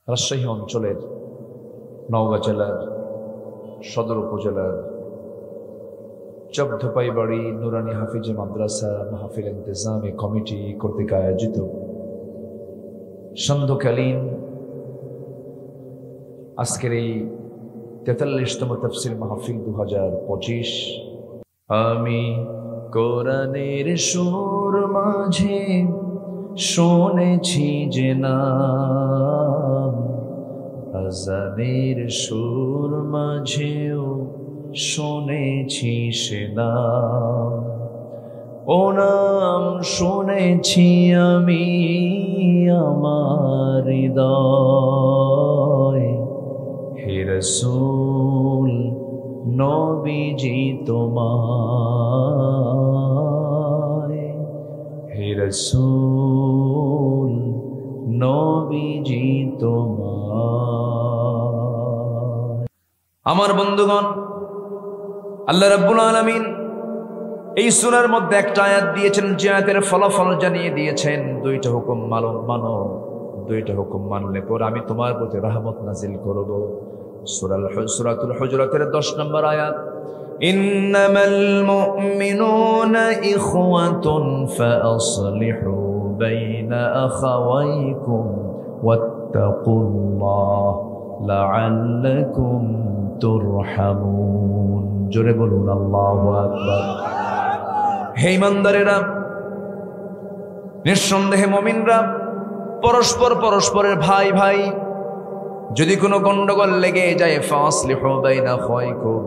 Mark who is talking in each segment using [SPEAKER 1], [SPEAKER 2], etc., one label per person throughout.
[SPEAKER 1] রাজশাহী অঞ্চলের নওগাঁ জেলার সদর উপজেলার চকধোপাইবাড়ি নুরানি হাফিজে মাদ্রাসা মাহফিল ইন্তেজামে কমিটি কর্তৃক আয়োজিত সান্ধ্যকালীন আজকের এই ৪৩তম তাফসীর মাহফিল ২০২৫। আমি কোরআনের সুর মাঝে শুনেছি যে নাম, আযানের সুর মাঝেও শুনেছি সে নাম। ও নাম শুনেছি আমি আমার হৃদয়, হে রাসূল নবীজি তোমায়, হে রাসূল নবীজি তোমায়। আমার বন্ধুগণ, আল্লাহ রাব্বুল আলামিন এই সূরার মধ্যে একটা আয়াত দিয়েছেন, যে আয়াতের ফলাফল জানিয়ে দিয়েছেন, দুইটা হুকুম মানো, দুইটা হুকুম মানলে পর আমি তোমার প্রতি রহমত নাজিল করব। সূরাতুল হুজুরাতের 10 নম্বর আয়াত, ইন্নামাল মুমিনুনা ইখওয়াতুন ফাআসলিহু বাইনা আখাওয়াইকুম ওয়াত্তাকুল্লাহ লাআল্লাকুম তুরহামুন। জোরে বলুন আল্লাহু আকবার। হে ঈমানদারেরা, নিঃসন্দেহে মুমিনরা পরস্পরের ভাই ভাই। যদি কোনো গন্ডগোল লেগে যায়, ফাসলিহু বাইনা আখাওয়াইকুম,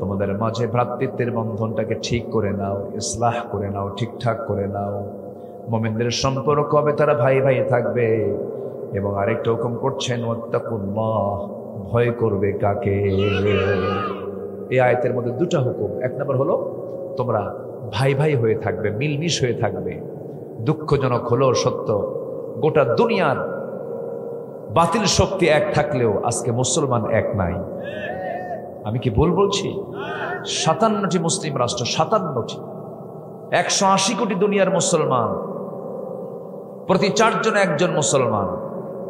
[SPEAKER 1] তোমাদের মাঝে ভ্রাতৃত্বের বন্ধনটাকে ঠিক করে নাও, ইসলাহ করে নাও, ঠিকঠাক করে নাও। মুমিনদের সম্পর্ক হবে তারা ভাই ভাই থাকবে। এবং আরেকটা হুকুম করছেন, ওয়াত্তাকুল্লাহ, ভয় করবে কাকে। এই আয়াতের মধ্যে দুটা হুকুম। এক নম্বর হলো তোমরা ভাই ভাই হয়ে থাকবে, মিলমিশ হয়ে থাকবে। দুঃখজনক হলো সত্য, গোটা দুনিয়ার বাতিল শক্তি এক থাকলেও আজকে মুসলমান এক নাই। আমি কি ভুল বলছি? ৫৭টি মুসলিম রাষ্ট্র, ৫৭টি, ১৮০ কোটি দুনিয়ার মুসলমান, প্রতি ৪ জনে একজন মুসলমান।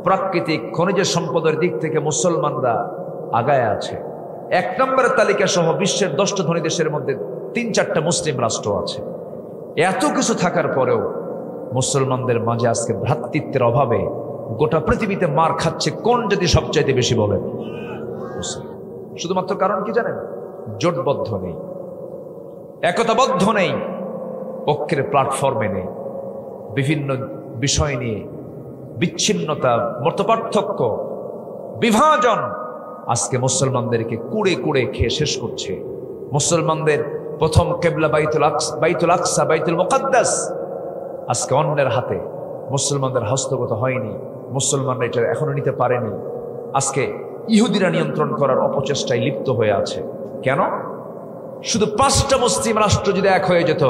[SPEAKER 1] প্রাকৃতিক খনিজ সম্পদের দিক থেকে মুসলমানরা আগায় আছে। ১ নম্বরের তালিকা সহ বিশ্বের ১০টা ধনী দেশের মধ্যে ৩-৪টা মুসলিম রাষ্ট্র আছে। এত কিছু থাকার পরেও মুসলমানদের মাঝে আজকে ভ্রাতৃত্বের অভাবে গোটা পৃথিবীতে মার খাচ্ছে কোন জাতি সবচাইতে বেশি? বলেন মুসলিম। শুধুমাত্র কারণ কি জানেন? জোটবদ্ধ নেই, একতাবদ্ধ নেই, ঐক্যের প্ল্যাটফর্মে নেই। বিভিন্ন বিষয় নিয়ে বিচ্ছিন্নতা, মতপার্থক্য, বিভাজন আজকে মুসলমানদেরকে কুড়ে কুড়ে খেয়ে শেষ করছে। মুসলমানদের প্রথম কিবলা বাইতুল আকসা, বাইতুল মুকাদ্দাস আজকে অন্যের হাতে, মুসলমানদের হস্তগত হয়নি। মুসলমানরা এটা এখনো নিতে পারেনি। আজকে ইহুদিরা নিয়ন্ত্রণ করার অপচেষ্টায় লিপ্ত হয়ে আছে। কেন? শুধু 5টা মুসলিম রাষ্ট্র যদি এক হয়ে যেত,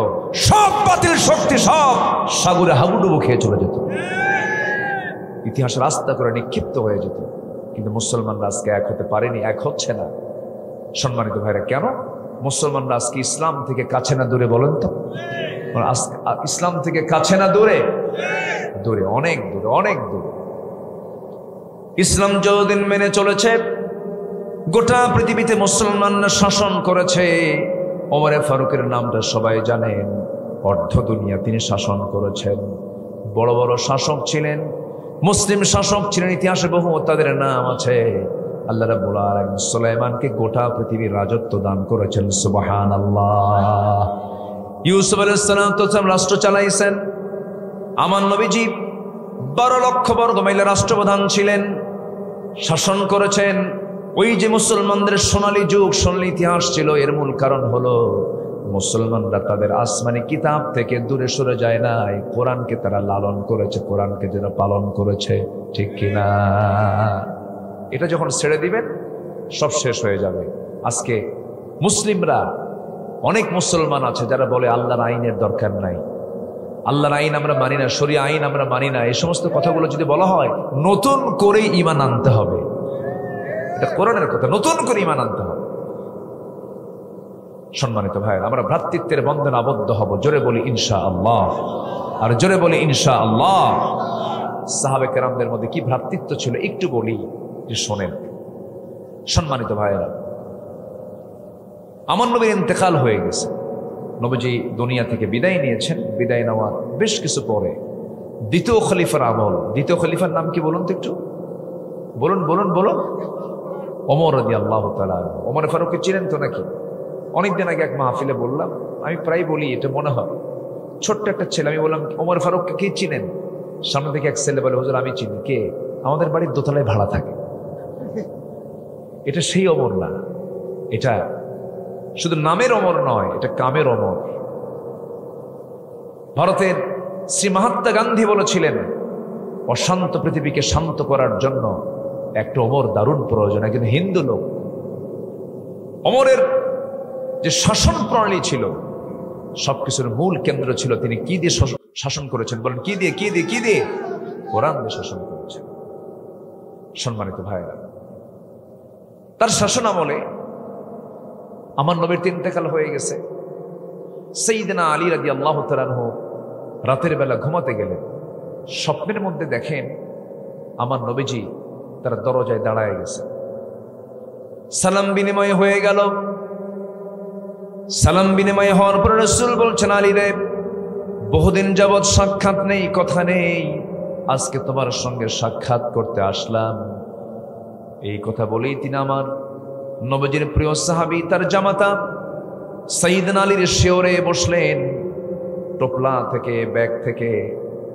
[SPEAKER 1] সব বাতিল শক্তি সব সাগরে হাবুডুবু খেয়ে চলে যেত, ইতিহাস রাস্তা করে নিক্ষিপ্ত হয়ে যেত। কিন্তু মুসলমানরা আজকে এক হতে পারেনি, এক হচ্ছে না। সম্মানিত ভাইরা, কেন? মুসলমানরা আজকে ইসলাম থেকে কাছে না দূরে? বলেন তো, ইসলাম থেকে কাছে না দূরে? দূরে, অনেক দূরে, অনেক দূরে। ইসলাম যতদিন মেনে চলেছে, গোটা পৃথিবীতে মুসলমানরা শাসন করেছে। ওমরে ফারুকের নামটা সবাই জানেন, অর্ধ দুনিয়া তিনি শাসন করেছেন। বড় বড় শাসক ছিলেন, মুসলিম শাসক ছিলেন, ইতিহাসে বহু তাদের নাম আছে। আল্লাহ রাব্বুল আলামিন সুলাইমানকে গোটা পৃথিবীর রাজত্ব দান করেছেন। সুবহানাল্লাহ। ইউসুফ আলাইহিস সালাম রাষ্ট্র চালাইছেন। আমার নবীজি 12 লক্ষ বর্গ মাইলের রাষ্ট্রপ্রধান ছিলেন, শাসন করেছেন। ওই যে মুসলমানদের সোনালী যুগ, সোনালী ইতিহাস ছিল, এর মূল কারণ হলো মুসলমানরা তাদের আসমানি কিতাব থেকে দূরে সরে যায় নাই, কোরআনকে তারা লালন করেছে, কোরআনকে যারা পালন করেছে। ঠিক কিনা? এটা যখন ছেড়ে দিবেন সব শেষ হয়ে যাবে। আজকে মুসলিমরা, অনেক মুসলমান আছে যারা বলে আল্লাহর আইনের দরকার নাই, আল্লাহর আইন আমরা মানি না, শরিয়া আইন আমরা মানি না। এই সমস্ত কথাগুলো যদি বলা হয়, নতুন করে ঈমান আনতে হবে। এটা কোরআনের কথা, নতুন করে ঈমান আনতে হবে। সম্মানিত ভাইয়েরা, আমরা ভ্রাতৃত্বের বন্ধনে আবদ্ধ হব। জোরে বলি ইনশাআল্লাহ, আর জোরে বলি ইনশাআল্লাহ। সাহাবে কেরামদের মধ্যে কি ভ্রাতৃত্ব ছিল একটু বলি, যে শোনেন। সম্মানিত ভাইয়েরা, আমার নবীর ইন্তেকাল হয়ে গেছে, নবীজি দুনিয়া থেকে বিদায় নিয়েছেন। বিদায় নেওয়ার বেশ কিছু পরে দ্বিতীয় খলিফার আমল, দ্বিতীয় খলিফার নাম কি বলুন তো একটু, বলুন বলুন বলুন। ওমর রাদিয়াল্লাহু তাআলা। ওমর ফারুককে চিনেন তো নাকি? অনেকদিন আগে এক মাহফিলে বললাম, আমি প্রায় বলি, এটা মনে হয় ছোট্ট একটা ছেলে, আমি বললাম ওমর ফারুককে কি চিনেন? সামনে থেকে এক ছেলে বলে, হুজুর আমি চিনি। কে? আমাদের বাড়ির দোতলায় ভাড়া থাকে। এটা সেই ওমর না, এটা শুধু নামের ওমর নয়, এটা কামের ওমর। ভারতের শ্রী মহাত্মা গান্ধী বলেছিলেন, অশান্ত পৃথিবীকে শান্ত করার জন্য একটা ওমর দারুণ প্রয়োজন। একজন হিন্দু লোক, ওমরের যে শাসন প্রণালী ছিল, সবকিছুর মূল কেন্দ্র ছিল তিনি কি দিয়ে শাসন করেছেন বলেন? কি দিয়ে? কি দিয়ে? কি দিয়ে? কোরআন দিয়ে শাসন করেছেন। সম্মানিত ভাইরা, তার শাসন আমলে আমার নবীর ইন্তেকাল হয়ে গেছে। সাইয়েদনা আলী রাদিয়াল্লাহু তাআলা আনহু রাতের বেলা ঘুমাতে গেলেন, স্বপ্নের মধ্যে দেখেন আমার নবীজি তার দরজায় দাঁড়ায় গেছে। সালাম বিনিময় হয়ে গেল। সালাম বিনিময় হওয়ার পর রাসূল বলছেন, আলী রে, বহুদিন যাবৎ সাক্ষাৎ নেই, কথা নেই, আজকে তোমার সঙ্গে সাক্ষাৎ করতে আসলাম। এই কথা বলেই তিনি আমার নবীজির প্রিয় সাহাবী, তার জামাতা সাইয়েদনা আলীর শিয়রে বসলেন। টোপলা থেকে, ব্যাগ থেকে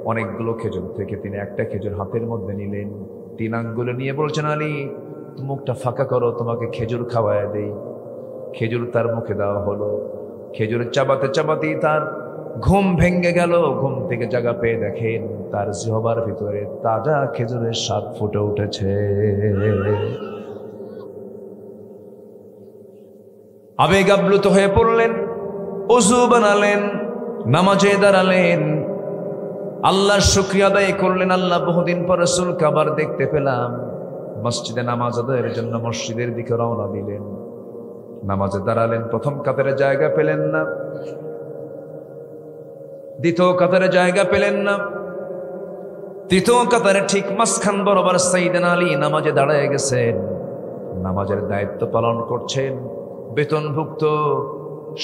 [SPEAKER 1] অনেকগুলো খেজুর থেকে তিনি একটা খেজুর হাতের মধ্যে নিলেন, 3 আঙ্গুলে নিয়ে বলছেন, আলী মুখটা ফাঁকা করো, তোমাকে খেজুর খাওয়ায় দেই। খেজুর তার মুখে দেওয়া হলো। খেজুর চাবাতে চাবাতেই তার ঘুম ভেঙে গেল। ঘুম থেকে জায়গা পেয়ে দেখেন তার জিহ্বার ভিতরে তাজা খেজুরের স্বাদ ফুটে উঠেছে। আবেগ আপ্লুত হয়ে পড়লেন, ওযু বানালেন, নামাজে দাঁড়ালেন, আল্লাহর শুকরিয়া আদায় করলেন। আল্লাহ, বহুদিন পর রাসূলকে আবার দেখতে পেলাম। মসজিদে নামাজ আদায়ের জন্য মসজিদের দিকে রওনা দিলেন। নামাজে দাঁড়ালেন, প্রথম কাতারে জায়গা পেলেন না, দ্বিতীয় কাতারে জায়গা পেলেন না, তৃতীয় কাতারে ঠিক মাঝখান বরাবর সাইয়েদনা আলী নামাজে দাঁড়ায় গেছেন, নামাজের দায়িত্ব পালন করছেন। বেতনভুক্ত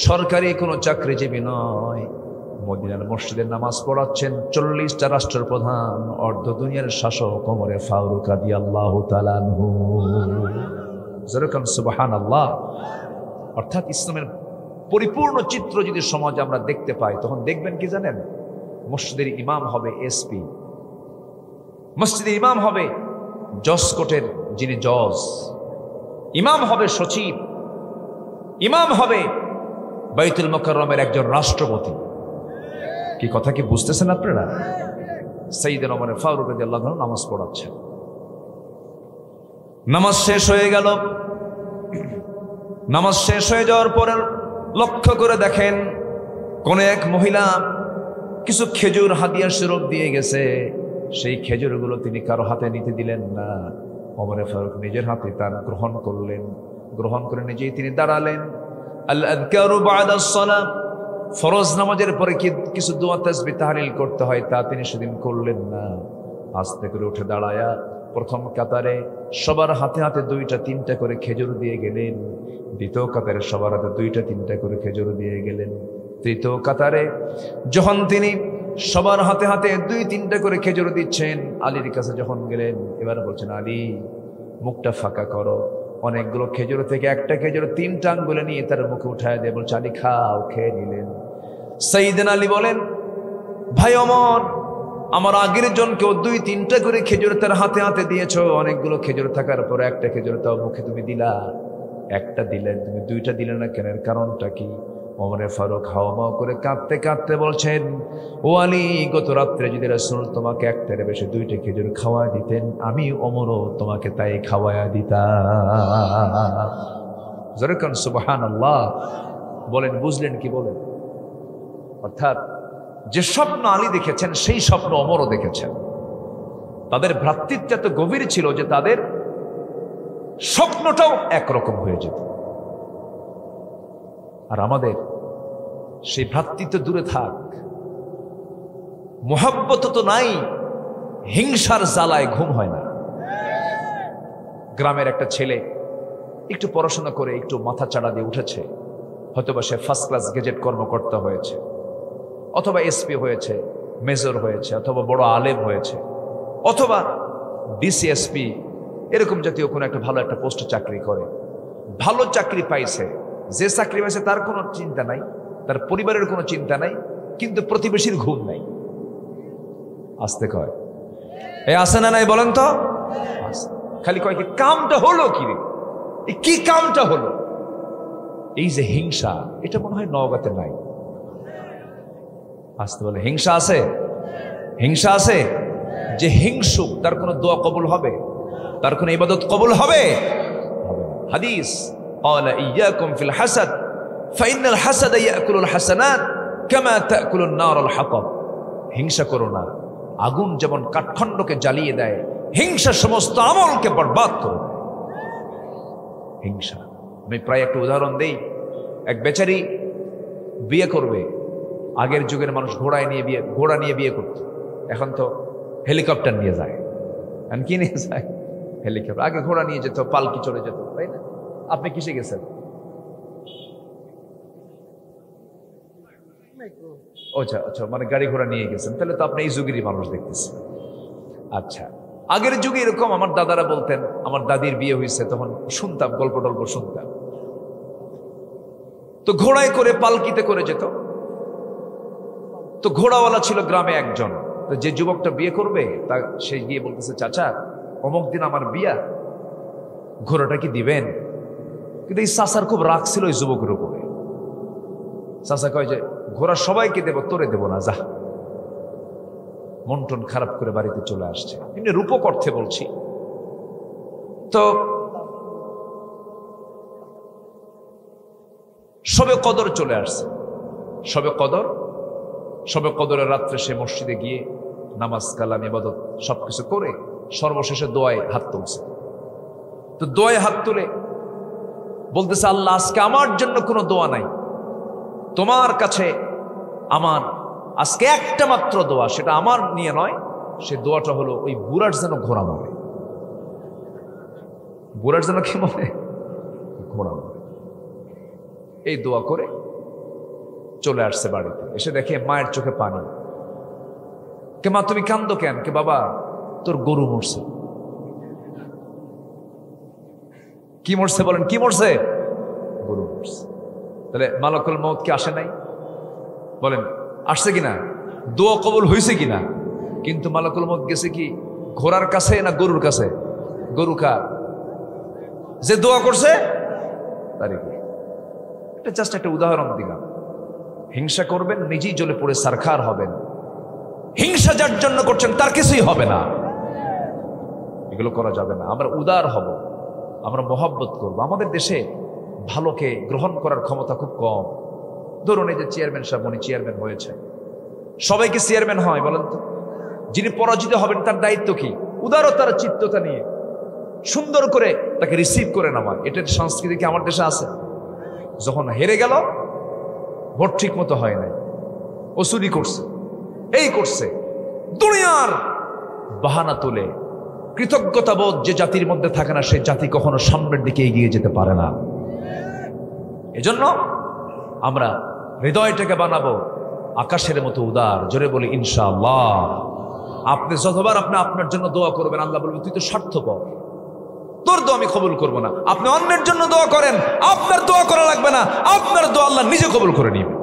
[SPEAKER 1] সরকারি কোনো চাকরিজীবী নয়, মদিনার মসজিদে নামাজ পড়াচ্ছেন 40টা রাষ্ট্রের প্রধান, অর্ধ দুনিয়ার শাসক ওমরে ফারুক রাদিয়াল্লাহু তাআলা আনহু। যেরকম সুবহানাল্লাহ। অর্থাৎ ইসলামের পরিপূর্ণ চিত্র যদি সমাজে আমরা দেখতে পাই, তখন দেখবেন কি জানেন? মসজিদের ইমাম হবে এসপি, মসজিদের ইমাম হবে জজ কোর্টের যিনি জজ, ইমাম হবে সচিব, ইমাম হবে বাইতুল মুকাররমের একজন রাষ্ট্রপতি। কি কথা কি বুঝতেছেন আপনারা? সাইয়েদনা ওমর ফারুক রাদিয়াল্লাহু আনহু নামাজ পড়াচ্ছেন। নামাজ শেষ হয়ে গেল। নামাজ শেষ হয়ে যাওয়ার পরে লক্ষ্য করে দেখেন কোন এক মহিলা কিছু খেজুর হাদিয়া স্বরূপ দিয়ে গেছে। সেই খেজুরগুলো তিনি কারো হাতে নিতে দিলেন না, ওমর ফারুক নিজের হাতে তা গ্রহণ করলেন। গ্রহণ করে নিজেই তিনি দাঁড়ালেন। আল আযকারু বা'দা সালাত, ফরজ নামাজের পরে কিছু দোয়া তাসবিহ তাহলিল করতে হয়, তা তিনি সেদিন করলেন না। আস্তে করে উঠে দাঁড়ায়া প্রথম কাতারে সবার হাতে হাতে 2টা 3টা করে খেজুর দিয়ে গেলেন। দ্বিতীয় কাতারে সবার হাতে 2টা 3টা করে খেজুর দিয়ে গেলেন। তৃতীয় কাতারে যখন তিনি সবার হাতে হাতে 2-3টা করে খেজুর দিচ্ছেন, আলীর কাছে যখন গেলেন, এবার বলছেন, আলী মুখটা ফাঁকা করো। অনেকগুলো খেজুর থেকে একটা খেজুর 3টা আঙ্গুলে নিয়ে তার মুখে উঠায় দিয়ে বলছে, আলী খাও। খেয়ে নিলেন। সাইয়েদনা আলী বলেন, ভাই ওমর, আমার আগের জনকেও 2-3টা করে খেজুর তার হাতে হাতে দিয়েছো। অনেকগুলো খেজুর থাকার পর একটা খেজুর তাও মুখে তুমি দিলা, একটা দিলে, তুমি 2টা দিলে না কেন? কারণটা কি? ওমরে ফারুক হাওমাও করে কাঁদতে কাঁদতে বলছেন, ও আলী, গত রাত্রে যদি রাসূল তোমাকে একটার বেশি 2টা খেজুর খাওয়ায় দিতেন, আমি ওমরও তোমাকে তাই খাওয়ায়া দিতাম। যেরকম সুবহানাল্লাহ বলেন। বুঝলেন কি বলেন? অর্থাৎ যে স্বপ্ন আলী দেখেছেন সেই স্বপ্ন ওমরও দেখেছেন। তাদের ভ্রাতৃত্ব এত গভীর ছিল যে তাদের স্বপ্নটাও একরকম হয়ে যেত। আর আমাদের সেই ভ্রাতৃত্ব দূরে থাক, মোহাব্বত তো নাই, হিংসার জ্বালায় ঘুম হয় না। গ্রামের একটা ছেলে একটু পড়াশোনা করে একটু মাথা চাড়া দিয়ে উঠেছে, হয়তোবা সে ফার্স্ট ক্লাস গেজেট কর্মকর্তা হয়েছে, অথবা এসপি হয়েছে, মেজর হয়েছে, অথবা বড় আলেম হয়েছে, অথবা ডিসিএসপি এরকম জাতীয় কোনো একটা ভালো একটা পোস্টে চাকরি করে, ভালো চাকরি পাইছে। যে চাকরি পাইছে তার কোনো চিন্তা নাই, তার পরিবারের কোনো চিন্তা নাই, কিন্তু প্রতিবেশীর ঘুম নাই। আসতে কয় এই আসে না নাই বলেন তো? খালি কয় কি কামটা হলো কি রে, কি কামটা হলো? এই যে হিংসা, এটা মনে হয় নওগাঁতে নাই। আসতে বলে হিংসা আছে, হিংসা আছে। যে হিংসুক তার কোনো দোয়া কবুল হবে? তার কোনো ইবাদত কবুল হবে? হাদিস قال إياكم في الحسد فإن الحسد يأكل الحسنات كما تأكل النار الحطب। হিংসা করো না, আগুন যেমন কাঠখণ্ডকে জ্বালিয়ে দেয়, হিংসা সমস্ত আমলকে বরবাদ করে দেয়। হিংসা। আমি প্রায় একটা উদাহরণ দেই। এক বেচারি বিয়ে করবে। আগের যুগের মানুষ ঘোড়া নিয়ে বিয়ে করত, এখন তো হেলিকপ্টার নিয়ে যায়। কি নিয়ে যায়? হেলিকপ্টার। আগে ঘোড়া নিয়ে যেত, পালকি চলে যেত, তাই না? আপনি কিসে গেছেন? আচ্ছা আচ্ছা, মানে গাড়ি ঘোড়া নিয়ে গেছেন, তাহলে তো আপনি এই যুগেরই মানুষ দেখতেছেন। আচ্ছা, আগের যুগে এরকম আমার দাদারা বলতেন, আমার দাদির বিয়ে হয়েছে তখন শুনতাম, গল্প টল্প শুনতাম। তো ঘোড়ায় করে পালকিতে করে যেত। তো ঘোড়াওয়ালা ছিল গ্রামে একজন। তো যে যুবকটা বিয়ে করবে তা সে গিয়ে বলতেছে, চাচা অমুক দিন আমার বিয়া, ঘোড়াটা কি দিবেন? কিন্তু এই চাচার খুব রাগ ছিল ওই যুবকের উপরে। চাচা কয় যে ঘোড়া সবাইকে দেব, তোরে দেব না, যা। মন টন খারাপ করে বাড়িতে চলে আসছে। এমনি রূপক অর্থে বলছি। তো শবে কদর চলে আসছে। শবে কদরের রাত্রে সে মসজিদে গিয়ে নামাজ কালাম ইবাদত সবকিছু করে সর্বশেষে দোয়ায় হাত তুলছে। তো দোয়ায় হাত তুলে বলতেছে, আল্লাহ আজকে আমার জন্য কোনো দোয়া নাই, তোমার কাছে আমার আজকে একটা মাত্র দোয়া, সেটা আমার নিয়ে নয়। সে দোয়াটা হলো ওই বুড়ার যেন ঘোড়া মরে। বুড়ার যেন কি মরে? ঘোড়া মরে। এই দোয়া করে চলে আসছে বাড়িতে। এসে দেখে মায়ের চোখে পানি। কে মা তুমি কান্দো কেন? কে বাবা তোর গরু মরছে। কি মরছে বলেন? কি মরছে? গরু মরছে। তাহলে মালাকুল মউত কি আসে নাই? বলেন আসছে কিনা? দোয়া কবুল হয়েছে কিনা? কিন্তু মালাকুল মউত গেছে কি ঘোড়ার কাছে না গরুর কাছে? গরু কার? যে দোয়া করছে তারই। এটা জাস্ট একটা উদাহরণ দিলাম। হিংসা করবেন, নিজেই জ্বলে পড়ে সারখার হবেন। হিংসা যার জন্য করছেন তার কিছুই হবে না। এগুলো করা যাবে না। আমরা উদার হব, আমরা মহব্বত করব। আমাদের দেশে ভালোকে গ্রহণ করার ক্ষমতা খুব কম। ধরুন এই যে চেয়ারম্যান সাহেব, উনি চেয়ারম্যান হয়েছে, সবাইকে চেয়ারম্যান হয় বলেন তো? যিনি পরাজিত হবেন তার দায়িত্ব কি? উদারতার চিত্ততা নিয়ে সুন্দর করে তাকে রিসিভ করে নেওয়া। এটার সংস্কৃতি কি আমার দেশে আছে? যখন হেরে গেল, ভোট ঠিক মতো হয় নাই, ও চুরি করছে, এই করছে, দুনিয়ার বাহানা তুলে কৃতজ্ঞতা বোধ যে জাতির মধ্যে থাকে না, সেই জাতি কখনো সামনের দিকে এগিয়ে যেতে পারে না। এজন্য আমরা হৃদয়টাকে বানাবো আকাশের মতো উদার। জোরে বলি ইনশাআল্লাহ। আপনি যতবার আপনি আপনার জন্য দোয়া করবেন, আল্লাহ বলবেন তুই তো স্বার্থপর, তোর দোয়া আমি কবুল করবো না। আপনি অন্যের জন্য দোয়া করেন, আপনার দোয়া করা লাগবে না, আপনার দোয়া আল্লাহ নিজে কবুল করে নিবে।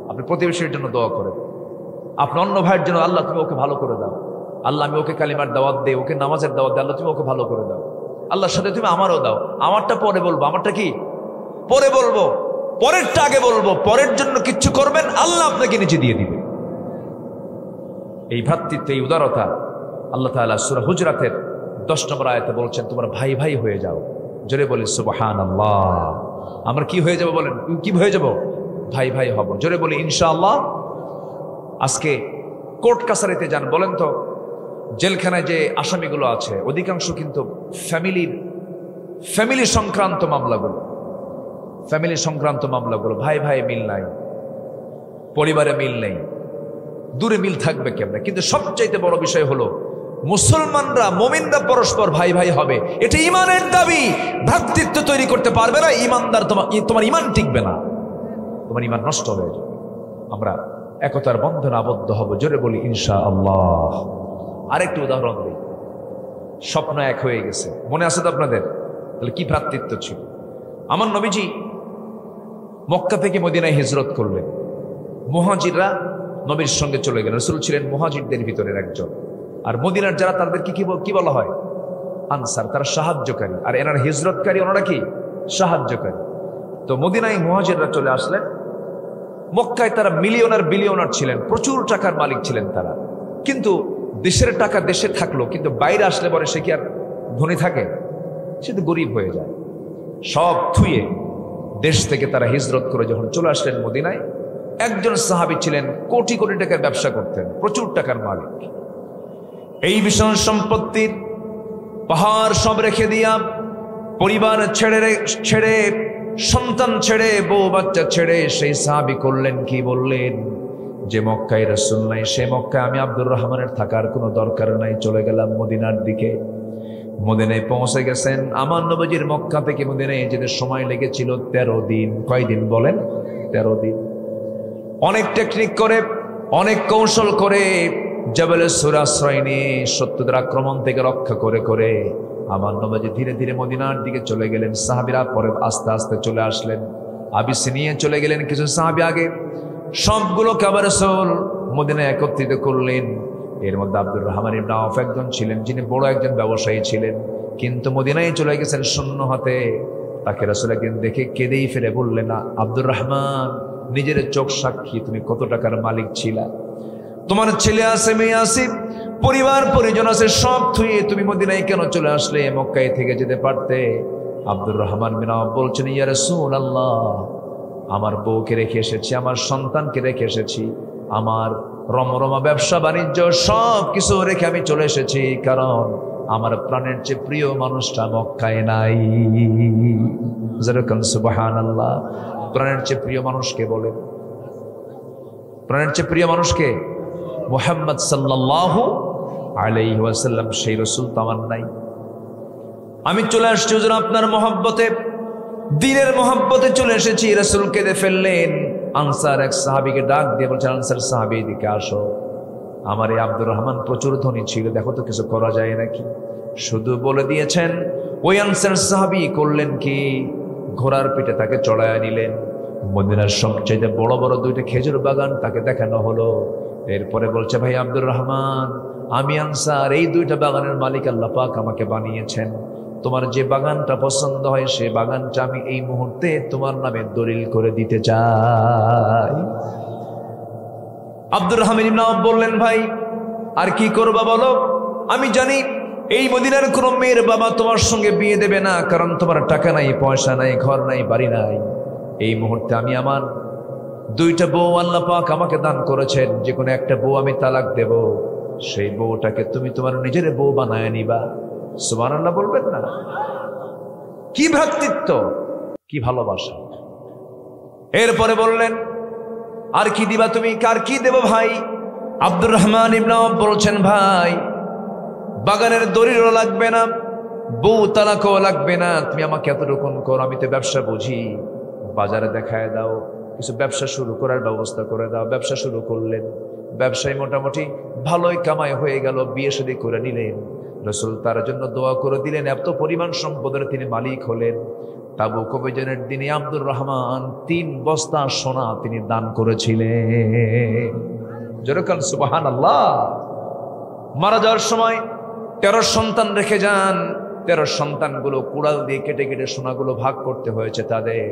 [SPEAKER 1] আপনি প্রতিবেশীর জন্য দোয়া করেন, আপনি অন্য ভাইয়ের জন্য, আল্লাহ তুমি ওকে ভালো করে দাও, আল্লাহ আমি ওকে কালিমার দাওয়াত দেই, ওকে নামাজের দাওয়াত দেই, আল্লাহ তুমি ওকে ভালো করে দাও। আল্লাহর সাথে তুমি আমারও দাও। আমারটা পরে বলবো। আমারটা কি পরে বলবো, পরেরটা আগে বলবো। পরের জন্য কিচ্ছু করবেন, আল্লাহ আপনাকে নিচে দিয়ে দিবে। এই ভ্রাতৃত্ব, এই উদারতা আল্লাহ তাআলা সূরা হুজরাতের 10 নম্বর আয়াতে বলছেন তোমরা ভাই ভাই হয়ে যাও। জোরে বলি সুবহানাল্লাহ। আমরা কি হয়ে যাব বলেন? কি হয়ে যাব? ভাই ভাই হব। জোরে বলি ইনশাআল্লাহ। আজকে কোর্ট কাছারিতে যান, বলেন তো জেলখানায় যে আসামিগুলো আছে অধিকাংশ কিন্তু ফ্যামিলি সংক্রান্ত মামলাগুলো, ভাই ভাই মিল নাই, পরিবারে মিল নেই, দূরে মিল থাকবে কেমনে? কিন্তু সবচাইতে বড় বিষয় হলো মুসলমানরা, মুমিনরা পরস্পর ভাই ভাই হবে, এটা ইমানের দাবি। ভ্রাতৃত্ব তৈরি করতে পারবে না ইমানদার, তোমার ইমান টিকবে না, তোমার ইমান নষ্ট হয়ে যাবে। আমরা একতার বন্ধনে আবদ্ধ হব, জোরে বলি ইনশাআল্লাহ। আরেকটু উদাহরণ দিই, স্বপ্ন এক হয়ে গেছে, মনে আছে তো আপনাদের? তাহলে কি ভ্রাতৃত্ব ছিল! আমার নবীজি মক্কা থেকে মদিনায় হিজরত করলেন, মুহাজিররা নবীর সঙ্গে চলে গেলেন। রাসূল ছিলেন মুহাজিরদের ভিতরের একজন, আর মদিনার যারা তাদেরকে কি বলা হয়? আনসার, তারা সাহায্যকারী। আর এনার হিজরতকারী, ওনারা কি? সাহায্যকারী। তো মদিনায় মুহাজিররা চলে আসলেন। মক্কায় তারা মিলিয়নার বিলিয়নার ছিলেন, প্রচুর টাকার মালিক ছিলেন তারা। কিন্তু দেশের টাকা দেশে থাকলো, কিন্তু বাইরে আসলে পরে সে কি আর ধনী থাকে? সে তো গরিব হয়ে যায়। সব থুয়ে দেশ থেকে তারা হিজরত করে যখন চলে আসলেন মদিনায়, একজন সাহাবী ছিলেন, কোটি কোটি টাকার ব্যবসা করতেন, প্রচুর টাকার মালিক। এই ভীষণ সম্পত্তির পাহাড় সব রেখে দিয়া, পরিবার ছেড়ে সন্তান ছেড়ে, বউ বাচ্চা ছেড়ে সেই সাহাবী করলেন কি? বললেন যে মক্কায় রাসূল নাই, সে মক্কায় আমি আব্দুর রহমানের থাকার কোনো দরকার নাই, চলে গেলাম মদিনার দিকে। মদিনায় পৌঁছে গেছেন। আমার নবীজির মক্কা থেকে মদিনায় যেতে সময় লেগেছিল 13 দিন। কয় দিন বলেন? 13 দিন। অনেক টেকনিক করে, অনেক কৌশল করে, জাবালে সুর আশ্রয় নিয়ে, শত্রুদের আক্রমণ থেকে রক্ষা করে আমার নবীজি ধীরে ধীরে মদিনার দিকে চলে গেলেন। সাহাবীরা পরে আস্তে আস্তে চলে আসলেন, আবিসিনিয়া চলে গেলেন। কিছু সাহাবী আগে, সবগুলোকে আবার রাসূল মদিনায় একত্রিত করলেন। এর মধ্যে আব্দুর রহমান ইবনে আওফ একজন ছিলেন, যিনি বড় একজন ব্যবসায়ী ছিলেন, কিন্তু মদিনায় চলে গেছেন শূন্য হাতে। তাকে রাসূল একদিন দেখে কেঁদেই ফেলে বললেন, আব্দুর রহমান, নিজের চোখ সাক্ষী, তুমি কত টাকার মালিক ছিলা, তোমার ছেলে আছে, মেয়ে আছে, পরিবার পরিজন আছে, সব থুয়ে তুমি মদিনায় কেন চলে আসলে? মক্কায় থেকে যেতে পারতে। আব্দুর রহমান বিন আওফ বলছেন, ইয়া রাসূলুল্লাহ, আমার বউকে রেখে এসেছি, আমার সন্তানকে রেখে এসেছি, আমার রমরমা ব্যবসা বাণিজ্য সব কিছু রেখে আমি চলে এসেছি, কারণ আমার প্রাণের চেয়ে প্রিয় মানুষটা মক্কায় নাই। যেরকম সুবহানাল্লাহ। প্রাণের চেয়ে প্রিয় মানুষকে বলেন? প্রাণের চেয়ে প্রিয় মানুষকে? মুহাম্মদ সাল্লাল্লাহু আলাইহি ওয়াসাল্লাম। সেই রাসূল তো আমার নাই। আমি চলে আসছি হুজুর আপনার মহব্বতে, দিনের মহব্বতে চলে এসেছি। রাসূল কেঁদে ফেললেন। আনসার এক সাহাবীকে ডাক দিয়ে বলছেন, আনসার সাহাবী, এদিকে আসো, আমার এই আব্দুর রহমান প্রচুর ধনী ছিল, দেখো তো কিছু করা যায় নাকি? শুধু বলে দিয়েছেন। ওই আনসার সাহাবী করলেন কি? ঘোড়ার পিঠে তাকে চড়ায় নিলেন। মদিনার সবচেয়ে বড় বড় 2টা খেজুর বাগান তাকে দেখানো হলো। এরপরে বলছে, ভাই আব্দুর রহমান, আমি আনসার, এই 2টা বাগানের মালিক আল্লাহ পাক আমাকে বানিয়েছেন। তোমার যে বাগানটা পছন্দ হয় সে বাগানটা আমি এই মুহূর্তে তোমার নামে দলিল করে দিতে চাই। আব্দুর রহমান ইবনে আওফ বললেন, ভাই আর কি করবা বলো? আমি জানি এই মদিনার কোন মেয়ের বাবা তোমার সঙ্গে বিয়ে দেবে না, কারণ তোমার টাকা নাই, পয়সা নাই, ঘর নাই, বাড়ি নাই। এই মুহূর্তে আমি আমার 2টা বউ আল্লাহ পাক আমাকে দান করেছেন, যে কোনো একটা বউ আমি তালাক দেব, সেই বউটাকে তুমি তোমার নিজের বউ বানায় নিবা। সুবহানাল্লাহ বলবেন না? কি ভ্রাতৃত্ব, কি ভালোবাসা! এরপরে বললেন, আর কি দিবা তুমি? কার কি দেব ভাই? আব্দুর রহমান ইবনে আওফ বলছেন, ভাই বাগানের দড়িরও লাগবে না, বউ তালাকও লাগবে না, তুমি আমাকে এতটুকু করো, আমি তো ব্যবসা বুঝি, বাজারে দেখায় দাও, কিছু ব্যবসা শুরু করার ব্যবস্থা করে দাও। ব্যবসা শুরু করলেন, ব্যবসায় মোটামুটি ভালোই কামাই হয়ে গেল। বিয়ে শাদী করে নিলেন। রাসূল তার জন্য দোয়া করে দিলেন, এত পরিমাণ সম্পদের তিনি মালিক হলেন। তাবুক অভিযানের দিনে আব্দুর রহমান 3 বস্তা সোনা তিনি দান করেছিলেন। যেরকম সুবহানাল্লাহ। মারা যাওয়ার সময় 13 সন্তান রেখে যান। 13 সন্তানগুলো কুড়াল দিয়ে কেটে কেটে সোনাগুলো ভাগ করতে হয়েছে তাদের।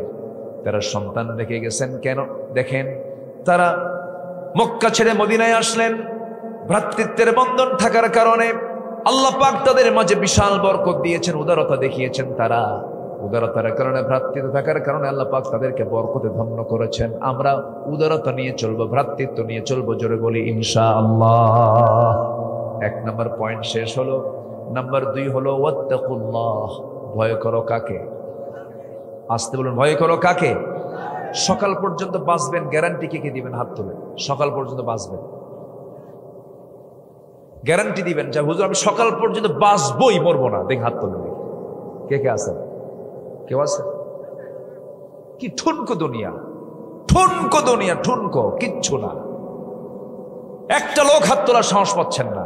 [SPEAKER 1] 13 সন্তান রেখে গেছেন কেন? দেখেন, তারা মক্কা ছেড়ে মদিনায় আসলেন। ভ্রাতৃত্বের বন্ধন থাকার কারণে আল্লাহ পাক তাদের মাঝে বিশাল বরকত দিয়েছেন, উদারতা দেখিয়েছেন। তারা উদারতার কারণে, ভ্রাতৃত্ব থাকার কারণে আল্লাহ পাক তাদেরকে বরকতে ধন্য করেছেন। আমরা উদারতা নিয়ে চলবো, ভ্রাতৃত্ব নিয়ে চলবো, জোরে বলি ইনশাআল্লাহ। 1 নম্বর পয়েন্ট শেষ হলো। নাম্বার 2 হলো ওয়াত্তাকুল্লাহ, ভয় করো কাকে? আসতে বলুন, ভয় করো কাকে? সকাল পর্যন্ত বাঁচবেন, গ্যারান্টি কে কে দিবেন? হাত তুলে। সকাল পর্যন্ত বাঁচবেন, গ্যারান্টি দিবেন যে হুজুর আমি সকাল পর্যন্ত বাঁচবই, মরবো না? দেখ হাত তুলে দেখি কে কে আছেন। কেউ আছে? কি ঠুনকো দুনিয়া, ঠুনকো দুনিয়া, ঠুনকো, কিচ্ছু না। একটা লোক হাত তোলার সাহস পাচ্ছেন না।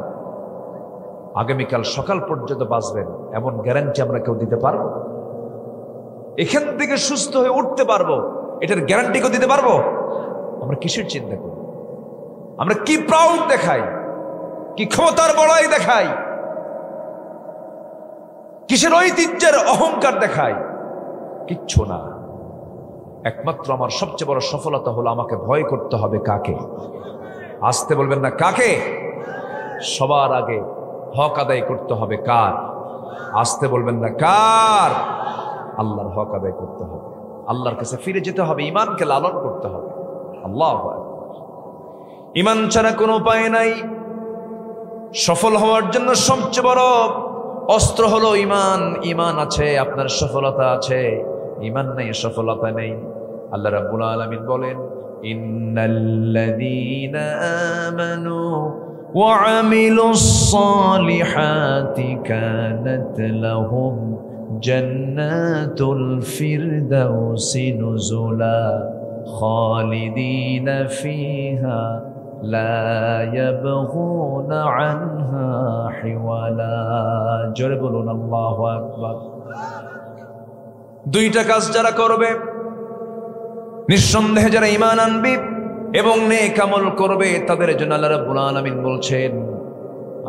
[SPEAKER 1] আগামীকাল সকাল পর্যন্ত বাঁচবেন এমন গ্যারান্টি আমরা কেউ দিতে পারবো? এখান থেকে সুস্থ হয়ে উঠতে পারবো এটার গ্যারান্টি কেউ দিতে পারবো? আমরা কিসের চিন্তা করি? আমরা কি প্রাউড দেখাই, কি ক্ষমতার বড়াই দেখাই, কিসের ঐতিহ্যের অহংকার দেখাই? কিচ্ছু না। একমাত্র আমার সবচেয়ে বড় সফলতা হলো আমাকে ভয় করতে হবে কাকে? আসতে বলবেন না, কাকে? সবার আগে হক আদায় করতে হবে কার? আসতে বলবেন না, কার? আল্লাহর হক আদায় করতে হবে, আল্লাহর কাছে ফিরে যেতে হবে, ঈমানকে লালন করতে হবে। আল্লাহু আকবার। ঈমান ছাড়া কোনো উপায় নাই। সফল হওয়ার জন্য সবচেয়ে বড় অস্ত্র হলো ঈমান। ঈমান আছে আপনার সফলতা আছে, ঈমান নেই সফলতা নেই। আল্লাহ রাব্বুল আলামিন বলেন, ইন্নাল্লাযীনা আমানু ওয়া আমিলুস সালিহাতি কানাত লাহুম জান্নাতুল ফিরদাউসি নুজুলা খালিদিনা ফিহা লা ইয়াবগুনা আনহা হিওয়ালা। জোরে বলুন আল্লাহু আকবার। দুইটা কাজ যারা করবে, নিঃসন্দেহে যারা ঈমান আনবে এবং নেক আমল করবে, তাদের জন্য আল্লাহ রাব্বুল আলামিন বলছেন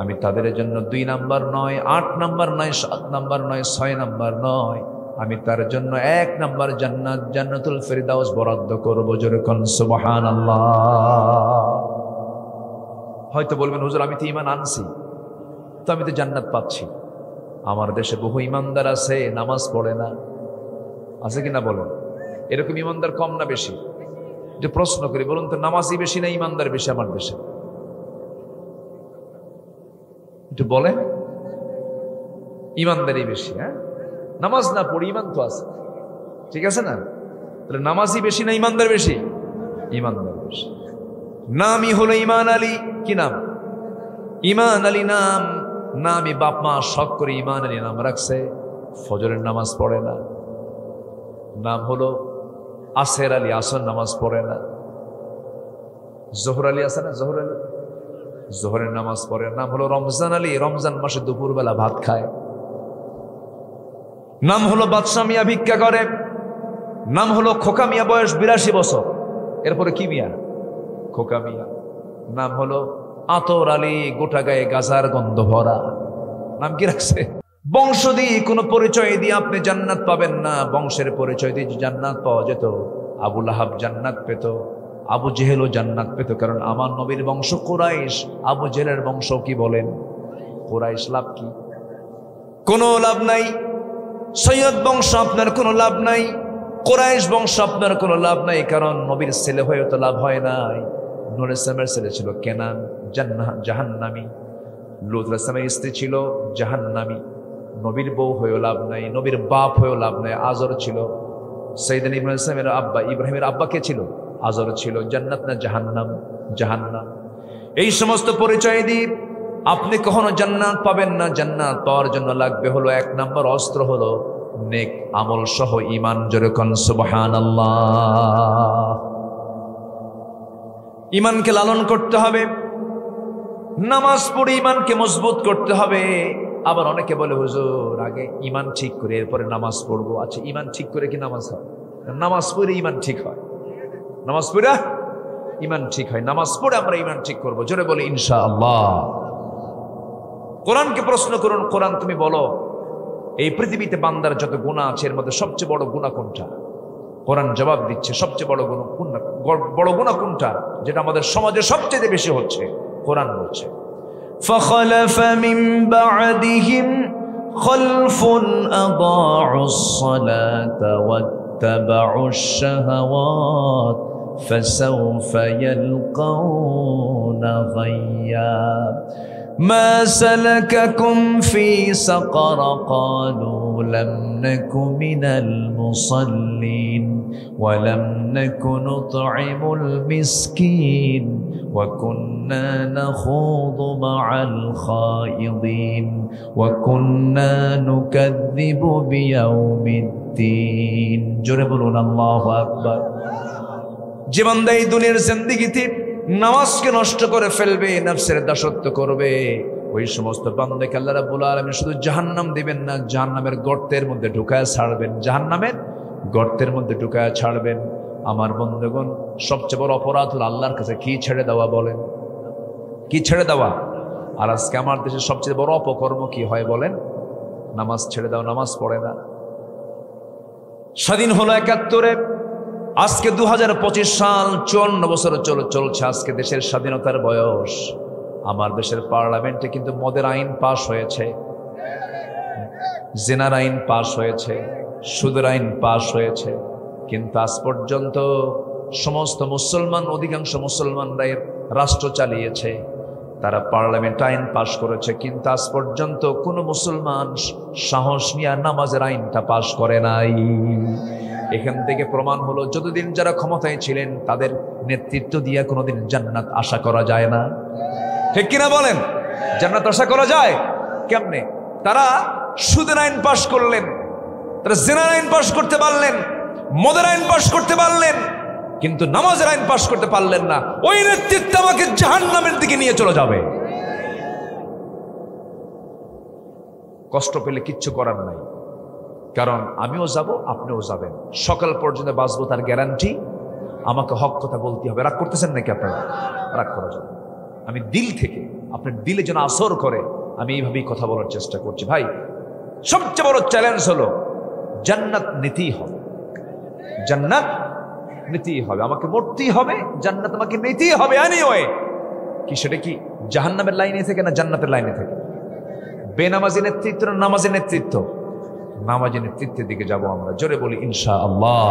[SPEAKER 1] আমি তাদের জন্য 2 নাম্বার নয়, 8 নাম্বার নয়, 7 নাম্বার নয়, 6 নাম্বার নয়, আমি তার জন্য 1 নাম্বার জান্নাত, জান্নাতুল ফিরদাউস বরাদ্দ করব। জোরে কোন সুবহানাল্লাহ। হয়তো বলবেন হুজুর আমি তো ঈমান আনছি, তো আমি তো জান্নাত পাচ্ছি। আমার দেশে বহু ঈমানদার আছে নামাজ পড়ে না, আছে কিনা বলেন? এরকম ঈমানদার কম না বেশি? যে প্রশ্ন করি, বলুন তো নামাজি বেশি না ঈমানদার বেশি আমার দেশে? একটু বলেন। ঈমানদারই বেশি। হ্যাঁ, নামাজ না পড়ি ঈমান তো আছে, ঠিক আছে না? তাহলে নামাজি বেশি না ঈমানদার বেশি? ঈমানদার বেশি। নামই হলো ঈমান আলী। কি নাম? ঈমান আলী নাম। নামই বাপ মা শখ করে ঈমান আলী নাম রাখছে, ফজরের নামাজ পড়ে না। নাম হলো আসের আলী, আসর নামাজ পড়ে না। জোহর আলী আছে না, জোহর আলী, জোহরের নামাজ পড়ে। নাম হলো রমজান আলী, রমজান মাসে দুপুরবেলা ভাত খায়। নাম হলো বাদশাহ মিয়া, ভিক্ষা করে। নাম হলো খোকা মিয়া, বয়স 82 বছর। এরপরে কি মিয়া? খোকা মিয়া। নাম হলো আতর আলী, গোটা গায়ে গাজার গন্ধ ভরা। নাম কি রাখছে? বংশ দিয়ে কোনো পরিচয় দিয়ে আপনি জান্নাত পাবেন না। বংশের পরিচয় দিয়ে জান্নাত পাওয়া যেত। আবু লাহাব জান্নাত পেত, আবু জেহেলও জান্নাত পেত, কারণ আমার নবীর বংশ কুরাইশ। আবু জেহেলের বংশ কি বলেন? কুরাইশ। লাভ কি? কোনো লাভ নাই। সৈয়দ বংশ আপনার কোনো লাভ নাই, কুরাইশ বংশ আপনার কোনো লাভ নাই, কারণ নবীর ছেলে হয়ে তো লাভ হয় নাই। নূহ ইসলামের ছেলে ছিল কেনান, জাহান্নামী। লূত ইসলামের স্ত্রী ছিল জাহান্নামী। নবীর বউ হয়েও লাভ নাই, নবীর বাপ হয়েও লাভ নাই। আজর ছিল সাইয়েদনা ইব্রাহিম ইসলামের আব্বা। ইব্রাহিমের আব্বা কে ছিল? আজর ছিল। জান্নাত না জাহান্নাম? জাহান্নাম। এই সমস্ত পরিচয় দিয়ে আপনি কখনো জান্নাত পাবেন না। জান্নাত পাওয়ার জন্য লাগবে হলো 1 নম্বর অস্ত্র হলো নেক আমল সহ ঈমান। জোরে কোন সুবহানাল্লাহ। ঈমানকে লালন করতে হবে, নামাজ পড়ে ঈমানকে মজবুত করতে হবে। আবার অনেকে বলে হুজুর আগে ঈমান ঠিক করে এরপরে নামাজ পড়বো। আচ্ছা, ঈমান ঠিক করে কি নামাজ হয়? নামাজ পড়ে ঈমান ঠিক হয়? নামাজ পড়ে ঈমান ঠিক হয়? নামাজ পড়ে আমরা ঈমান ঠিক করবো। জোরে বলে ইনশাআল্লাহ। কোরআনকে প্রশ্ন করুন, কোরআন তুমি বলো এই পৃথিবীতে বান্দার যত গুনাহ আছে এর মধ্যে সবচেয়ে বড় গুনাহ কোনটা? কোরআন জবাব দিচ্ছে সবচেয়ে বড় গুনাহ কোনটা, যেটা আমাদের সমাজে সবচেয়ে বেশি হচ্ছে। কোরআন বলছে فخلف من بعدهم خلف أضاعوا الصلاة واتبعوا الشهوات فسوف يلقون غيا ما سلككم في سقر قالوا لم نك من المصلين ولم نك نطعم المسكين وكنا نخوض مع الخائضين وكنا نكذب بيوم الدين জোরে বলুন আল্লাহু আকবার। যে বান্দা এই দুনিয়ার জিন্দেগিতে নামাজকে নষ্ট করে ফেলবে, নফসের দাসত্ব করবে, ওই সমস্ত বান্দাকে আল্লাহ রাব্বুল আলামিন শুধু জাহান্নাম দিবেন না, জাহান্নামের গর্তের মধ্যে ঢুকায় ছাড়বেন, জাহান্নামের গর্তের মধ্যে ঢুকায় ছাড়বেন। আমার বন্ধুগণ, সবচেয়ে বড় অপরাধ হলো আল্লাহর কাছে কি ছেড়ে দেওয়া, বলেন কি ছেড়ে দেওয়া? আর আজকে আমার দেশে সবচেয়ে বড় অপকর্ম কি হয় বলেন? নামাজ ছেড়ে দাও, নামাজ পড়ে না। স্বাধীন হলো ৭১-এ, আজকে ২০২৫ সাল, ৫৪ বছর চলছে আজকে দেশের স্বাধীনতার বয়স। আমার দেশের পার্লামেন্টে কিন্তু মদের আইন পাশ হয়েছে, জিনার আইন পাশ হয়েছে, সুদের আইন পাশ হয়েছে, কিন্তু আজ পর্যন্ত সমস্ত মুসলমান, অধিকাংশ মুসলমানরা রাষ্ট্র চালিয়েছে, তারা পার্লামেন্ট আইন পাশ করেছে, কিন্তু আজ পর্যন্ত কোনো মুসলমান সাহস নিয়ে নামাজের আইনটা পাশ করে নাই। এখান থেকে প্রমাণ হলো যতদিন যারা ক্ষমতায় ছিলেন তাদের নেতৃত্ব দিয়ে কোনোদিন জান্নাত আশা করা যায় না, ঠিক কিনা বলেন? জান্নাত আশা করা যায় কেমনে? তারা সুদের আইন পাশ করলেন, তারা জিনার আইন পাশ করতে পারলেন, মদের আইন পাশ করতে পারলেন, কিন্তু নামাজের আইন পাশ করতে পারলেন না। ওই নেতৃত্ব আমাকে জাহান্নামের দিকে নিয়ে চলে যাবে। কষ্ট পেলে কিচ্ছু করার নাই, কারণ আমিও যাব, আপনিও যাবেন, সকাল পর্যন্ত বাঁচবো তার গ্যারান্টি আমাকে হক কথা বলতে হবে। রাগ করতেছেন নাকি আপনারা? রাগ করা যাবে। আমি দিল থেকে, আপনার দিলে যেন আসর করে, আমি এইভাবেই কথা বলার চেষ্টা করছি। ভাই, সবচেয়ে বড় চ্যালেঞ্জ হলো জান্নাত নিতেই হবে, জান্নাত নিতেই হবে, আমাকে মরতেই হবে, জান্নাত আমাকে নিতেই হবে। এনিওয়ে, কি সেটা কি জাহান্নামের লাইনে থেকে না জান্নাতের লাইনে থেকে? বেনামাজি নেতৃত্ব না নামাজি নেতৃত্ব? নামাজি নেতৃত্বের দিকে যাব আমরা, জোরে বলি ইনশাআল্লাহ।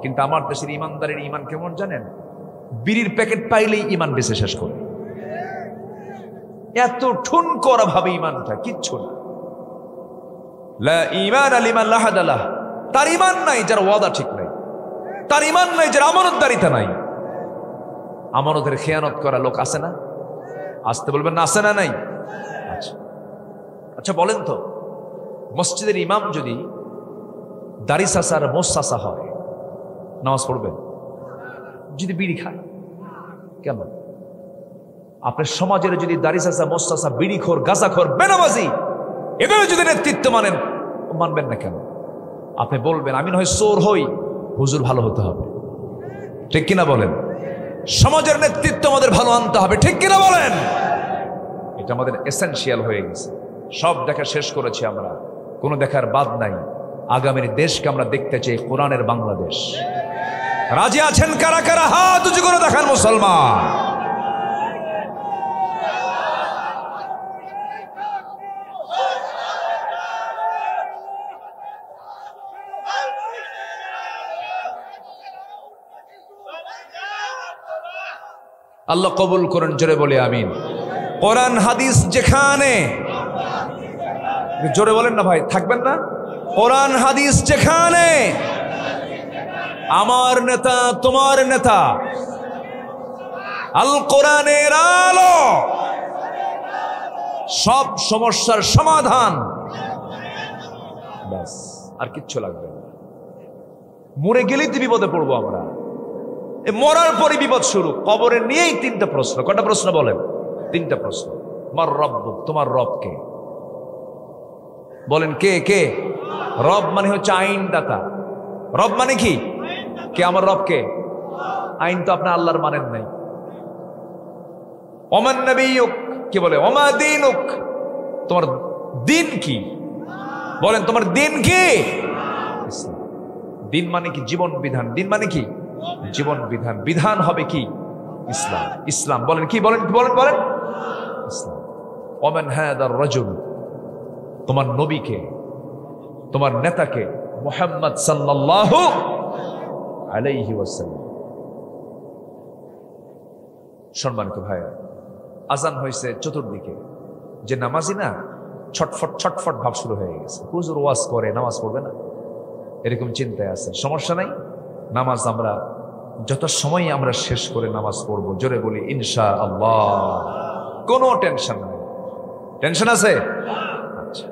[SPEAKER 1] কিন্তু আমার দেশের ইমানদারের ইমান কেমন জানেন? বিড়ির প্যাকেট পাইলেই ইমান বেঁচে শেষ করে, এত ঠুন করা ভাবে ইমানটা কিচ্ছু না। লা ঈমান লিমান লা হাদা লাহ, তার ইমান নাই যার ওয়াদা ঠিক নাই, তার ইমান নাই যার আমানতদারিতা নাই। আমানতের খেয়ানত করা লোক আছে না? আসতে বলবেন না, আছে না নাই? আচ্ছা আচ্ছা, বলেন তো, মসজিদের ইমাম যদি দাড়ি চাচার মোস চাচা হয়, নামাজ পড়বে? যদি বিড়ি খায়, কেন? আপনার সমাজের যদি দাড়ি চাচা, মোস চাচা, বিড়িখোর, গাঁজাখোর, বেনামাজি, এভাবে যদি নেতৃত্ব মানবেন না কেন? আপনি বলবেন আমি নয় চোর হই, হুজুর ভালো হতে হবে, ঠিক কিনা বলেন? সমাজের নেতৃত্ব আমাদের ভালো আনতে হবে, ঠিক কিনা বলেন? এটা আমাদের এসেনশিয়াল হয়ে গেছে। সব দেখা শেষ করেছি আমরা, কোনো দেখার বাদ নাই। আগামীর দেশকে আমরা দেখতে চাই কোরআনের বাংলাদেশ। রাজি আছেন কারা কারা? হাত উঁচু করে দেখান মুসলমান। আল্লাহ কবুল করেন, জোরে বলে আমিন। কোরআন হাদিস যেখানে, জোরে বলেন না ভাই, থাকবেন না? কোরআন হাদিস যেখানে, আমার নেতা তোমার নেতা, আল কোরআনের আলো, সব সমস্যার সমাধান, ব্যাস, আর কিচ্ছু লাগবে না। মরে গেলেই তো বিপদে পড়বো আমরা, মরার পরে বিপদ শুরু। কবরে নিয়েই 3টা প্রশ্ন। কটা প্রশ্ন বলেন? 3টা প্রশ্ন। মার রব্বুক, তোমার রব কে? বলেন কে? কে রব? মানে হচ্ছে আইনদাতা। রব মানে কি? কে? আমার রব কে? আইন তো আপনি আল্লাহর মানেন নাই। ওমান নবিয়ুক, কি বলে? ওমা দীনুক, তোমার দিন কি? বলেন তোমার দিন কি? ইসলাম। দিন মানে কি? জীবন বিধান। দিন মানে কি? জীবন বিধান। বিধান হবে কি? ইসলাম। ইসলাম বলেন কি? বলেন বলেন বলেন ইসলাম। ওমান হাদার রাজুল, তোমার নবীকে, তোমার নেতাকে, মুহাম্মদ সাল্লাল্লাহু আলাইহি ওয়াসাল্লাম। সম্মানিত ভাইরা, আজান হয়েছে চতুর্দিকে, যে নামাজি না ছটফট ছটফট ভাব শুরু হয়ে গেছে। হুজুর ওয়াজ করে, নামাজ পড়বে না, এরকম চিন্তায় আছে। সমস্যা নাই, নামাজ আমরা যত সময় আমরা শেষ করে নামাজ পড়বো, জোরে বলি ইনশাআল্লাহ, কোনো টেনশন নাই। টেনশন আছে? আচ্ছা,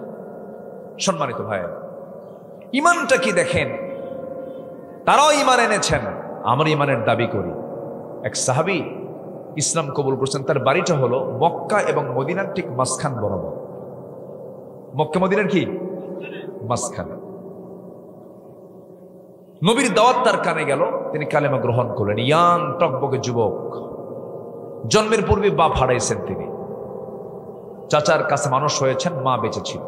[SPEAKER 1] সম্মানিত ভাই, ইমানটা কি দেখেন, তারাও ইমান এনেছেন, আমরা ইমানের দাবি করি। এক সাহাবী ইসলাম কবুল করছেন, তার বাড়িটা হলো মক্কা এবং মদিনার ঠিক মাঝখান বরাবর। মক্কা মদিনার কি মাঝখানে। নবীর দাওয়াত তার কানে গেল, তিনি কালেমা গ্রহণ করলেন। ইয়াং টকবকে যুবক, জন্মের পূর্বে বাপ হারাইছেন তিনি, চাচার কাছে মানুষ হয়েছেন, মা বেঁচে ছিল।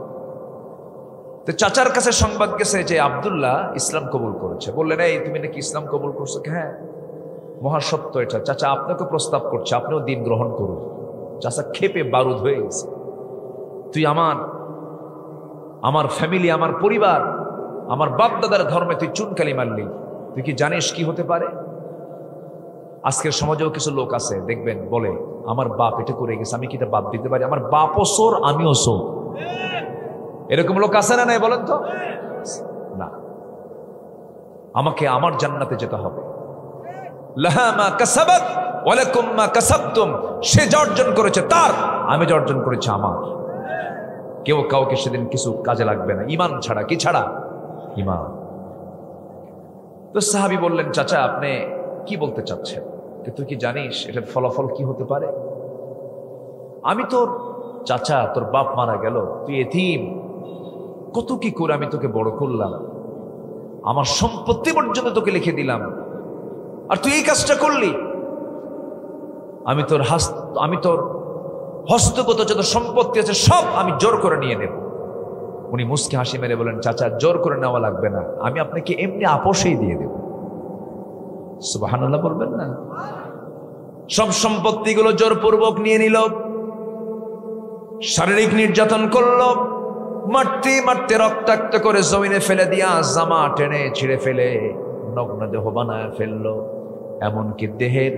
[SPEAKER 1] তো চাচার কাছে সংবাদ গেছে যে আব্দুল্লাহ ইসলাম কবুল করেছে। বললেন, এই তুমি নাকি ইসলাম কবুল করছো? হ্যাঁ, মহাসত্য এটা, চাচা আপনাকে প্রস্তাব করছে, আপনিও দিন গ্রহণ করুন। চাচা ক্ষেপে বারুদ হয়ে গেছে, তুই আমার ফ্যামিলি, আমার পরিবার, আমার বাপ দাদার ধর্মে তুই চুনকালি মারলি, তুই কি জানিস কি হতে পারে? আজকের সমাজেও কিছু লোক আছে দেখবেন, বলে আমার বাপ এটা করে গেছে, আমি কি এটা বাদ দিতে পারি? আমার বাপও চোর, আমিও চোর। এরকম লোক আছে না নাই বলেন তো? না, আমাকে আমার জান্নাতে যেতে হবে। লাহা মা কাসাবাত ওয়া লাকুম মা কাসাবতুম, সে যা অর্জন করেছে তার, আমি যা অর্জন করেছি আমার। কেউ কাউকে সেদিন কিছু কাজে লাগবে না, ইমান ছাড়া। কি ছাড়া? ইমান। তো সাহাবী বললেন, চাচা আপনি কি বলতে চাচ্ছেন? তুই কি জানিস এটার ফলাফল কি হতে পারে? আমি তোর চাচা, তোর বাপ মারা গেল, তুই এতিম, কত কি করে আমি তোকে বড় করলাম, আমার সম্পত্তি পর্যন্ত তোকে লিখে দিলাম, আর তুই এই কাজটা করলি। আমি তোর হস্তগত যত সম্পত্তি আছে সব আমি জোর করে নিয়ে নেব। উনি মুস্কি হাসি মেরে বলেন, চাচা জোর করে নেওয়া লাগবে না, আমি আপনাকে এমনি আপোষেই দিয়ে দেব। সুবহানাল্লাহ বলবেন না? সব সম্পত্তিগুলো জোরপূর্বক নিয়ে নিল, শারীরিক নির্যাতন করল, মারতে মারতে রক্তাক্ত করে জমিনে ফেলে দিয়া জামা টেনে ছিঁড়ে ফেলে নগ্ন দেহ বানায় ফেললো। এমনকি দেহের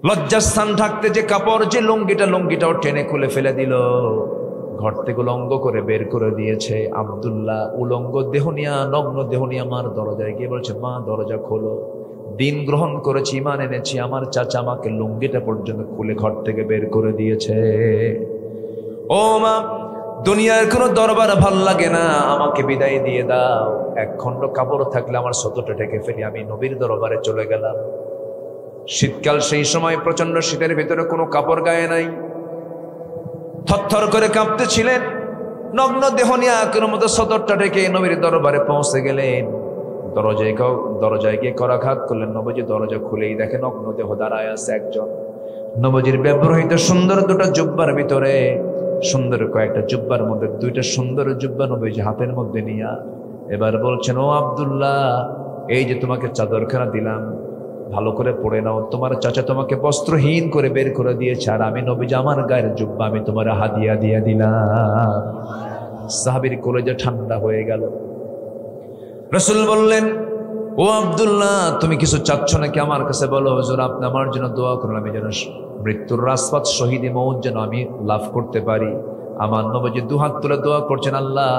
[SPEAKER 1] লজ্জাস্থান ঢাকতে যে কাপড়, যে লুঙ্গিটাও টেনে খুলে ফেলে দিল। ঘর থেকে উলঙ্গ করে বের করে দিয়েছে। আব্দুল্লাহ উলঙ্গ দেহ নিয়া, নগ্ন দেহ নিয়া মার দরজায় গিয়ে বলছে, মা দরজা খোলো, দিন গ্রহণ করেছি, ইমান এনেছি, আমার চাচা আমাকে লুঙ্গিটা পর্যন্ত খুলে ঘর থেকে বের করে দিয়েছে। ও মা, দুনিয়ার কোনো দরবার ভাল লাগে না, আমাকে বিদায় দিয়ে দাও। এক খণ্ড কাপড় থাকলে আমার শতটা ঢেকে ফেলি, আমি নবীর দরবারে চলে গেলাম। শীতকাল, সেই সময় প্রচন্ড শীতের ভিতরে কোনো কাপড় গায়ে নাই, থরথর করে কাঁপতেছিলেন, নগ্ন দেহ নিয়ে কোনো মতো শতটা ঢেকে নবীর দরবারে পৌঁছে গেলেন। দরজায় গিয়ে করাঘাত করলেন। নবীজি দরজা খুলেই দেখে নগ্ন দেহ দাঁড়ায় আছে একজন। নবীজির ব্যবহৃত সুন্দর দুটো জুব্বার ভিতরে, সুন্দর কয়েকটা জুব্বার মধ্যে দুইটা সুন্দর জুব্বা নবীজি হাতের মধ্যে নিয়া এবার বলছেন, ও আব্দুল্লাহ, এই যে তোমাকে চাদরখানা দিলাম, ভালো করে পড়ে নাও। তোমার চাচা তোমাকে বস্ত্রহীন করে বের করে দিয়েছে, আর আমি নবীজি আমার গায়ের জুব্বা আমি তোমার হাদিয়া দিয়ে দিলাম। সাহাবীর কলেজে ঠান্ডা হয়ে গেল। রাসূল বললেন, ও আব্দুল্লাহ, তুমি কিছু চাচ্ছ নাকি? আমার কাছে বলো। হুজুর, আপনি আমার জন্য দোয়া করুন, আমি যেন মৃত্যুর রাজপথ, শহীদে মউত যেন আমি লাভ করতে পারি। আমার নবীজি দুহাত তুলে দোয়া করছেন, আল্লাহ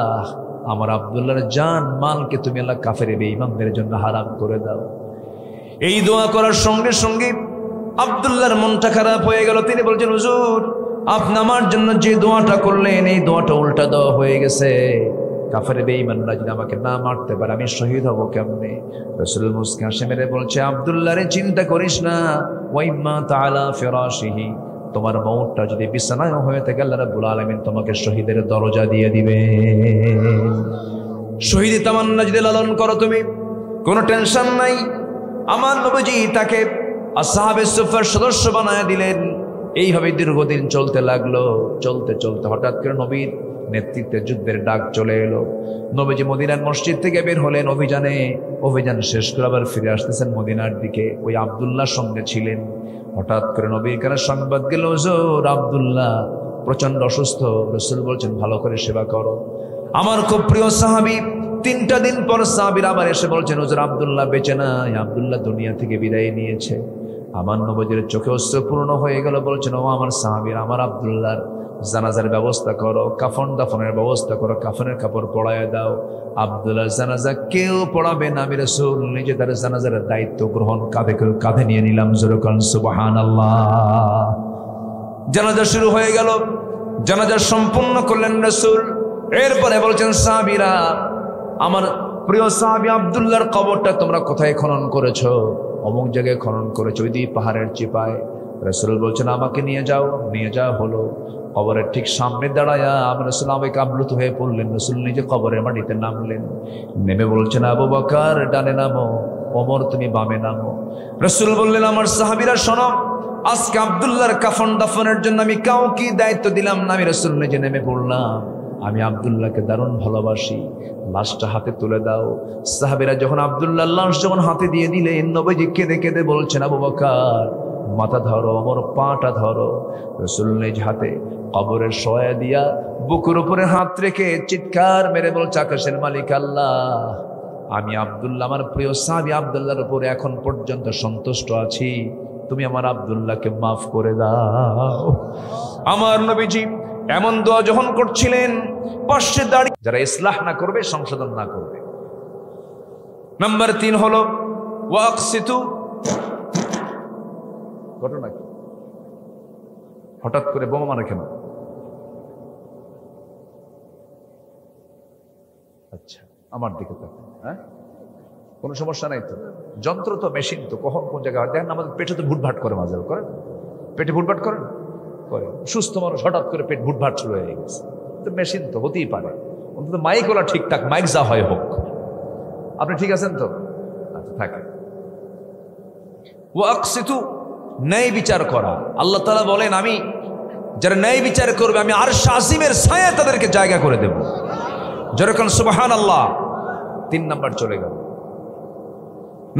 [SPEAKER 1] আমার আব্দুল্লাহর জান মালকে তুমি আল্লাহ কাফের বেঈমানদের জন্য হারাম করে দাও। এই দোয়া করার সঙ্গে সঙ্গে আব্দুল্লাহর মনটা খারাপ হয়ে গেল। তিনি বলছেন, হুজুর, আপনি আমার জন্য যে দোয়াটা করলেন, এই দোয়াটা উল্টা দেওয়া হয়ে গেছে। কাফের বেঈমানরা যদি আমাকে না মারতে পারে, আমি শহীদ হব কেমনে? রাসূল মুস্কি হাসি মেরে বলছে, আব্দুল্লাহ রে, চিন্তা করিস না, ওয়াইম্মা তাআলা ফিরাশিহি, তোমার মওতটা যদি বিছানায় হয়ে থাকে, আল্লাহ রাব্বুল আলামিন তোমাকে শহীদের দরজা দিয়ে দিবে। শহীদি তামান্না যদি লালন করো তুমি, কোনো টেনশন নাই। আমার নবীজি তাকে আসহাবে সুফার সদস্য বানায় দিলেন। এইভাবে দীর্ঘদিন চলতে লাগলো। চলতে চলতে হঠাৎ করে নবীর নেতৃত্বে যুদ্ধের ডাক চলে এলো। নবীজি মদিনার মসজিদ থেকে বের হলেন অভিযান শেষ করে আবার ফিরে আসতেছেন মদিনার দিকে। ওই আব্দুল্লাহ সঙ্গে ছিলেন। হঠাৎ করে নবীর কাছে সংবাদ গেল, হুজুর, আব্দুল্লাহ প্রচন্ড অসুস্থ। রাসূল বলছেন, ভালো করে সেবা করো। আমার খুব প্রিয় সাহাবী। 3টা দিন পর সাহাবীরা আবার এসে বলছেন, হুজুর, আব্দুল্লাহ বেঁচে নাই, আব্দুল্লাহ দুনিয়া থেকে বিদায় নিয়েছে। আমার নবীর চোখে অশ্রু পূর্ণ হয়ে গেল। বলছেন, ও আমার সাহাবীরা, আমার আব্দুল্লাহর জানাজার ব্যবস্থা করো, কাফন দাফনের ব্যবস্থা করো, কাফনের কাপড় পরায় দাও। আব্দুল্লাহর জানাজা কেউ পড়াবে না, আমি রাসূল নিজে তার জানাজার দায়িত্ব গ্রহণ কাঁধে নিয়ে নিলাম। জোরে বলেন সুবহানাল্লাহ। জানাজা শুরু হয়ে গেল, জানাজা সম্পূর্ণ করলেন রাসূল। এরপরে বলছেন, সাহাবীরা, আমার প্রিয় সাহাবী আব্দুল্লাহর কবরটা তোমরা কোথায় খনন করেছো? অমুক জায়গায় খনন করেছো, ওই দিয়ে পাহাড়ের চিপায়। রাসূল বলছেন, আমাকে নিয়ে যাও। নিয়ে যাওয়া হলো। কবরের ঠিক সামনে দাঁড়ায়া আমরা রাসূল আবেগে আপ্লুত হয়ে পড়লেন। রাসূল নিজে কবরের মাটিতে নামলেন। নেমে বলছেন, আবু বকর ডানে নামো, ওমর তুমি বামে নামো। রাসূল বললেন, আমার সাহাবীরা শোনো, আজকে আব্দুল্লাহর কাফন দাফনের জন্য আমি কাউকে দায়িত্ব দিলাম না। আমি রাসূল নিজে নেমে পড়লাম। আমি আব্দুল্লাহকে দারুণ ভালোবাসি, লাশটা হাতে তুলে দাও। সাহাবীরা যখন আব্দুল্লাহর লাশ যখন হাতে দিয়ে দিলেন, নবীজি কেঁদে কেঁদে বলছেন, আবু বকর মাথা ধরো, ওমর পাটা ধরো। রাসূল নিজ হাতে কবরের শোয়া দিয়া বুকের উপরে হাত রেখে চিৎকার মেরে বলছে, আকাশের মালিক আল্লাহ, আমি আব্দুল্লাহ, আমার প্রিয় সাহাবী আব্দুল্লাহর উপরে এখন পর্যন্ত সন্তুষ্ট আছি। তুমি আমার আব্দুল্লাহকে মাফ করে দাও। আমার নবীজি এমন দোয়া যখন করছিলেন, পাশে দাঁড়িয়ে যারা ইসলাহ না করবে, সংশোধন না করবে। নাম্বার 3 হলো ওয়াকসিতু। ঘটনা কি? হঠাৎ করে বোমা মারে কেন? আচ্ছা, আমার দিকে তাকান। হ্যাঁ, কোনো সমস্যা নাই তো? যন্ত্র তো, মেশিন তো, কখন কোন জায়গায় হয় দেখেন। আমাদের পেটে তো ভুটভাট করে, মাঝে করেন, পেটে ভুটভাট করেন করে। সুস্থ মানুষ হঠাৎ করে পেট ভুটভাট শুরু হয়ে গেছে, তো মেশিন তো হতেই পারে। অন্তত মাইক ওলা ঠিকঠাক, মাইক যা হয় হোক। আপনি ঠিক আছেন তো? আচ্ছা, থাকে। ওয়াকসিতু, ন্যায় বিচার করা। আল্লাহ তাআলা বলেন, আমি যারা ন্যায় বিচার করবে, আমি আরশ আজিমের ছায়া তাদেরকে জায়গা করে দেব। যেরকম সুবহানাল্লাহ। 3 নাম্বার চলে গেল।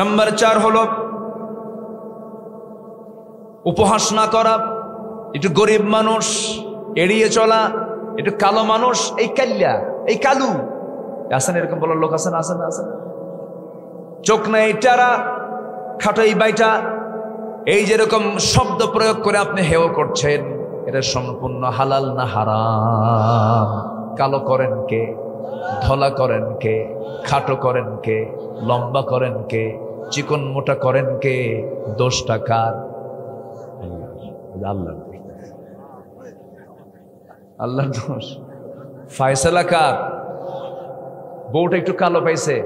[SPEAKER 1] নাম্বার 4 হলো উপহাস না করা। একটু গরিব মানুষ এড়িয়ে চলা, একটু কালো মানুষ, এই কাল্লা, এই কালু আছেন, এরকম বলার লোক আছেন, আছেন, আছেন। চোখ নাই টারা, খাটাই বাইটা, এই যেরকম শব্দ প্রয়োগ করে আপনি হেয় করছেন, এটা সম্পূর্ণ হালাল না হারাম? কালো করেন কে? ধলা করেন কে? খাটো করেন কে? লম্বা করেন কে? চিকন মোটা করেন কে? দোষটা কার? আল্লাহর। আল্লাহর দোষ। ফায়সালা কার? বউটা একটু কালো পাইছে,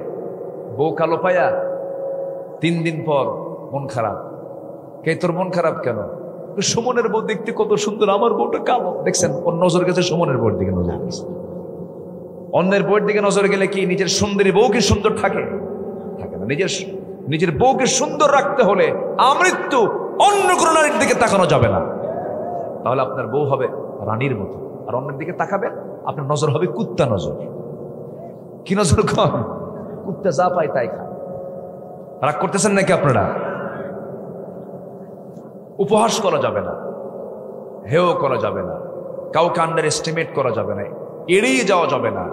[SPEAKER 1] বউ কালো পায়া 3 দিন পর মন খারাপ। কে তোর মন খারাপ কেন? সুমনের বউ দেখতে কত সুন্দর, আমার বউটা কালো। দেখছেন, ওর নজর গেছে সুমনের বউর দিকে, নজর গেছে। অন্যের বউর দিকে নজর গেলে কি নিজের সুন্দরী বউ কি সুন্দর থাকে? থাকে না। নিজের বউকে সুন্দর রাখতে হলে আমৃত্যু অন্য কোনো নারীর দিকে তাকানো যাবে না। তাহলে আপনার বউ হবে রানীর মতো, আর অন্যের দিকে তাকাবেন, আপনার নজর হবে কুত্তা নজর। কি নজর? কম কুত্তা যা পায় তাই খায়। রাগ করতেছেন নাকি আপনারা? উপহাস করা যাবে না, হেয় করা যাবে না, কাউকে আন্ডার এস্টিমেট করা যাবে না, এড়িয়ে যাওয়া যাবে না।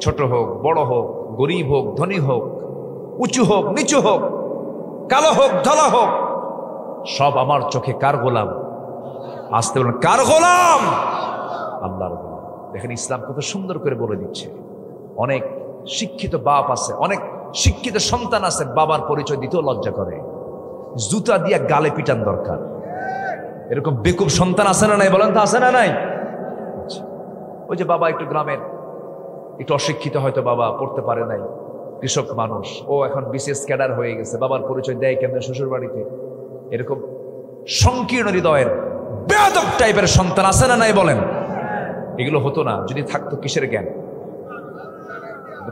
[SPEAKER 1] ছোট হোক, বড় হোক, গরিব হোক, ধনী হোক, উঁচু হোক, নিচু হোক, কালো হোক, ধলা হোক, সব আমার চোখে কার গোলাম? আসতে বলেন, কার গোলাম? আল্লাহর গোলাম। দেখেন, ইসলাম কত সুন্দর করে বলে দিচ্ছে। অনেক শিক্ষিত বাপ আছে, অনেক শিক্ষিত সন্তান আছে, বাবার পরিচয় দিতেও লজ্জা করে, জুতা দিয়া গালে পিটান দরকার। এরকম বেকুব সন্তান আছে না নাই? বলেন তো, আছে না নাই? ওই যে বাবা একটু গ্রামের, একটু অশিক্ষিত, হয়তো বাবা পড়তে পারে নাই, কৃষক মানুষ, ও এখন বিসিএস ক্যাডার হয়ে গেছে, বাবার পরিচয় দেয় কেমন শ্বশুর বাড়িতে। এরকম সংকীর্ণ হৃদয়ের বেয়াদব টাইপের সন্তান আছে না নাই? বলেন। এগুলো হতো না যদি থাকতো কিসের জ্ঞান?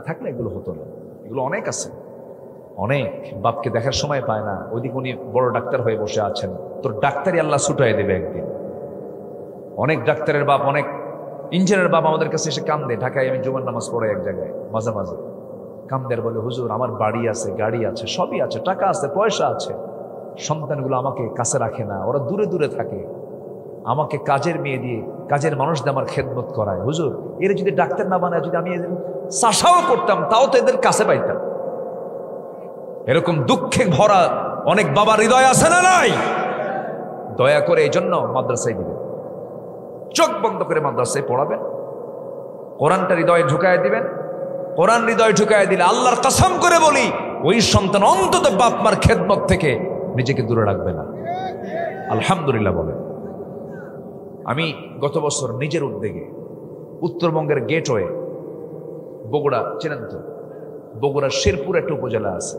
[SPEAKER 1] থাকলে এগুলো হতো না। এগুলো অনেক আছে, অনেক। বাপকে দেখার সময় পায় না, ওইদিকে উনি বড় ডাক্তার হয়ে বসে আছেন, তোর ডাক্তারি আল্লাহ ছুটাই দেবে একদিন। অনেক ডাক্তারের বাপ, অনেক ইঞ্জিনিয়ারের বাপ আমাদের কাছে এসে কান্দে। ঢাকায় আমি জুমার নামাজ পড়ে এক জায়গায়, মাঝে মাঝে কান্দের, বলে, হুজুর আমার বাড়ি আছে, গাড়ি আছে, সবই আছে, টাকা আছে, পয়সা আছে, সন্তানগুলো আমাকে কাছে রাখে না, ওরা দূরে দূরে থাকে, আমাকে কাজের মেয়ে দিয়ে, কাজের মানুষ দিয়ে আমার খেদমত করায়। হুজুর, এর যদি ডাক্তার না বানায়, যদি আমি এদের চাষাও করতাম, তাও তো এদের কাছে পাইতাম। এরকম দুঃখে ভরা অনেক বাবার হৃদয় আছে না নাই? দয়া করে এই জন্য মাদ্রাসায় দিবেন, চোখ বন্ধ করে মাদ্রাসায় পড়াবেন, কোরআনটা হৃদয়ে ঢুকায় দিবেন। কোরআন হৃদয়ে ঢুকায় দিলে আল্লাহর কসম করে বলি, ওই সন্তান অন্তত বাপ মার খেদমত থেকে নিজেকে দূরে রাখবে না। আলহামদুলিল্লাহ বলেন। আমি গত বছর নিজের উদ্যোগে উত্তরবঙ্গের গেটওয়ে বগুড়া, চেনেন তো, বগুড়ার শেরপুর একটা উপজেলা আছে।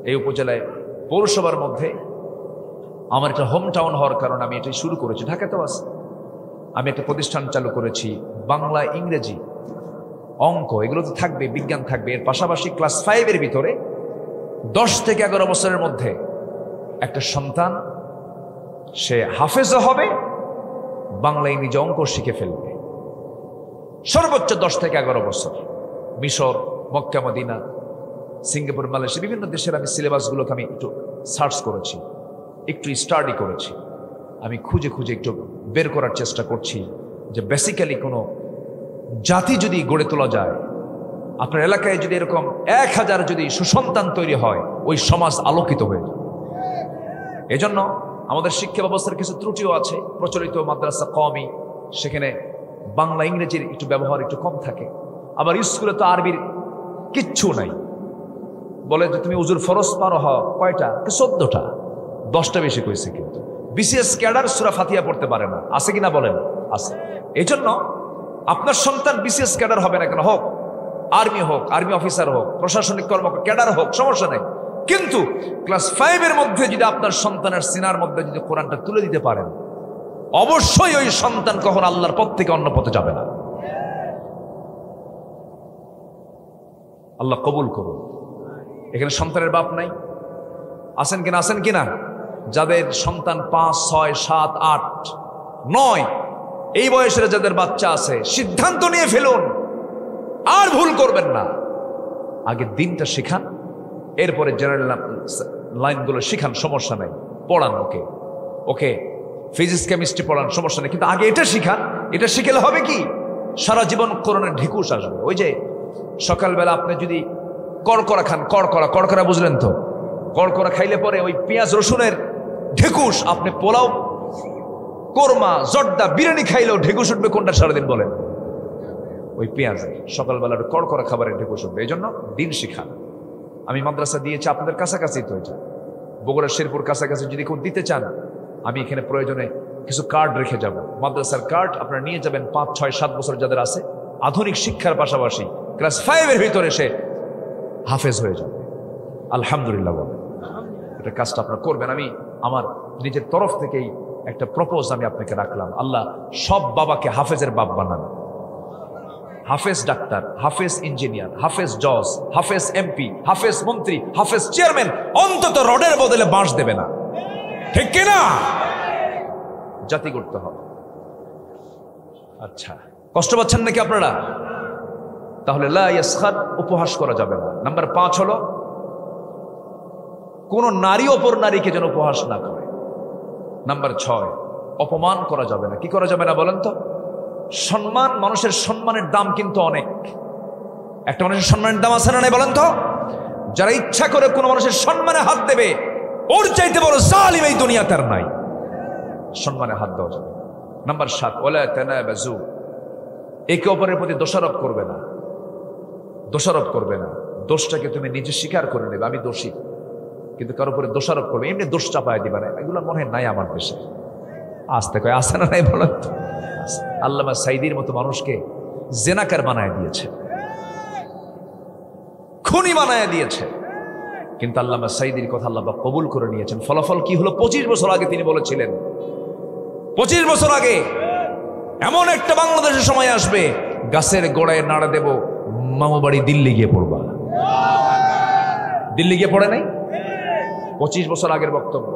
[SPEAKER 1] এই উপজেলায় পৌরসভার মধ্যে আমার একটা হোম টাউন হওয়ার কারণে আমি এটাই শুরু করেছি। ঢাকাতেও আছে। আমি একটা প্রতিষ্ঠান চালু করেছি, বাংলা, ইংরেজি, অঙ্ক, এগুলো তো থাকবে, বিজ্ঞান থাকবে। এর পাশাপাশি ক্লাস 5-এর ভিতরে 10 থেকে 11 বছরের মধ্যে একটা সন্তান সে হাফেজও হবে, বাংলা, ইংরেজি, অঙ্ক শিখে ফেলবে। সর্বোচ্চ 10 থেকে 11 বছর। মিশর, মক্কা, মদিনা, সিঙ্গাপুর, মালয়েশিয়া, বিভিন্ন দেশের আমি সিলেবাসগুলোকে আমি একটু সার্চ করেছি, একটু স্টাডি করেছি। আমি খুঁজে খুঁজে একটু বের করার চেষ্টা করছি যে বেসিক্যালি কোনো জাতি যদি গড়ে তোলা যায়, আপনার এলাকায় যদি এরকম 1000 যদি সুসন্তান তৈরি হয়, ওই সমাজ আলোকিত হয়ে যায়। এজন্য আমাদের শিক্ষা ব্যবস্থার কিছু ত্রুটিও আছে। প্রচলিত মাদ্রাসা কওমি, সেখানে বাংলা ইংরেজির একটু ব্যবহার একটু কম থাকে। আবার স্কুলে তো আরবির কিচ্ছু নাই। বলে যে তুমি উজুর ফরজ পারো, কয়টা? 14টা, 10টা বেশি কইছে। কিন্তু বিসিএস ক্যাডার সূরা ফাতিহা পড়তে পারে না, আছে কিনা বলেন? আছে। এই জন্য আপনার সন্তান বিসিএস ক্যাডার হবে না কেন, হোক আর্মি অফিসার হোক, প্রশাসনিক কর্মকর্তা ক্যাডার হোক, সমস্যা নেই। কিন্তু ক্লাস 5-এর মধ্যে যদি আপনার সন্তানের সিনার মধ্যে যদি কোরআনটা তুলে দিতে পারেন, অবশ্যই ওই সন্তান কখন আল্লাহর পথ থেকে অন্য পথে যাবে না। আল্লাহ কবুল করুন। এখানে সন্তানের বাপ নাই? আছেন কিনা? আছেন কিনা? যাদের সন্তান 5, 6, 7, 8, 9 এই বয়সের যাদের বাচ্চা আছে, সিদ্ধান্ত নিয়ে ফেলুন, আর ভুল করবেন না। আগে দিনটা শিখান, এরপরে জেনারেল লাইনগুলো শিখান, সমস্যা নেই। পড়ান ওকে ফিজিক্স কেমিস্ট্রি পড়ান, সমস্যা নেই। কিন্তু আগে এটা শিখান। এটা শিখলে হবে কি, সারা জীবন কোরআনের ঢিকুস আসবে। ওই যে সকালবেলা আপনি যদি কড়কড়া খান, কড়কড়া বুঝলেন তো, কড়কড়া খাইলে পরে ওই পেঁয়াজ রসুনের ঢেকুস, আপনি পোলাও, কোরমা, জর্দা, বিরিয়ানি খাইলেও ঢেকুস উঠবে কোনটা সারাদিন বলেন? ওই পেঁয়াজের। সকালবেলা কড়কড়া খাবারের ঢেকুস উঠবে। এই জন্য দিন শিখান। আমি মাদ্রাসা দিয়েছি আপনাদের কাছাকাছি, তো এটা বগুড়া শেরপুর কাছাকাছি। যদি কেউ দিতে চান, আমি এখানে প্রয়োজনে কিছু কার্ড রেখে যাব, মাদ্রাসার কার্ড আপনারা নিয়ে যাবেন। 5, 6, 7 বছর যাদের আছে, আধুনিক শিক্ষার পাশাপাশি ক্লাস 5-এর ভিতরে সে হাফেজ হয়ে যাবে। আলহামদুলিল্লাহ বলেন। এটা কাজটা আপনারা করবেন। আমি আমার নিজের তরফ থেকেই একটা প্রপোজ আমি আপনাকে রাখলাম। আল্লাহ সব বাবাকে হাফেজের বাপ বানান। হাফেজ ডাক্তার, হাফেজ ইঞ্জিনিয়ার, হাফেজ জজ, হাফেজ এমপি, হাফেজ মন্ত্রী, হাফেজ চেয়ারম্যান, অন্তত রডের বদলে বাঁশ দেবে না, ঠিক কিনা? জাতি করতে হবে। আচ্ছা, কষ্ট পাচ্ছেন নাকি আপনারা? তাহলে লা ইয়াসখার, উপহাস করা যাবে না। নাম্বার 5 হলো কোন নারী অপর নারীকে যেন উপহাস না করে। নাম্বার 6, অপমান করা যাবে না। কি করা যাবে না বলেন তো? সম্মান, মানুষের সম্মানের দাম কিন্তু অনেক। একটা মানুষের সম্মানের দাম আছে না নাই বলেন তো? যারা ইচ্ছা করে কোনো মানুষের সম্মানে হাত দেবে, ওর চাইতে বড় জালিম এই দুনিয়াতে আর নাই। সম্মানে হাত দেওয়া যাবে। নাম্বার 7, ওয়ালা তানাবাজু, একে অপরের প্রতি দোষারোপ করবে না। দোষটাকে তুমি নিজে স্বীকার করে নেবে, আমি দোষী, কিন্তু কারোর উপরে দোষারোপ করবে, এমনি দোষ চাপায় দিবে না। এগুলো মনে হয় নাই আমার দেশে। আসতে কয় আসে না নাই বলেন তো? আল্লামা সাইদির মতো মানুষকে জেনাকার বানায় দিয়েছে, খুনি বানায় দিয়েছে, কিন্তু আল্লামা সাইদির কথা আল্লাহ কবুল করে নিয়েছেন। ফলাফল কি হলো? 25 বছর আগে তিনি বলেছিলেন, 25 বছর আগে এমন একটা বাংলাদেশের সময় আসবে, গাছের গোড়ায় নাড়া দেব, মামু বাড়ি দিল্লি গিয়ে পড়বা। দিল্লি গিয়ে পড়ে নাই? 25 বছর আগের বক্তব্য।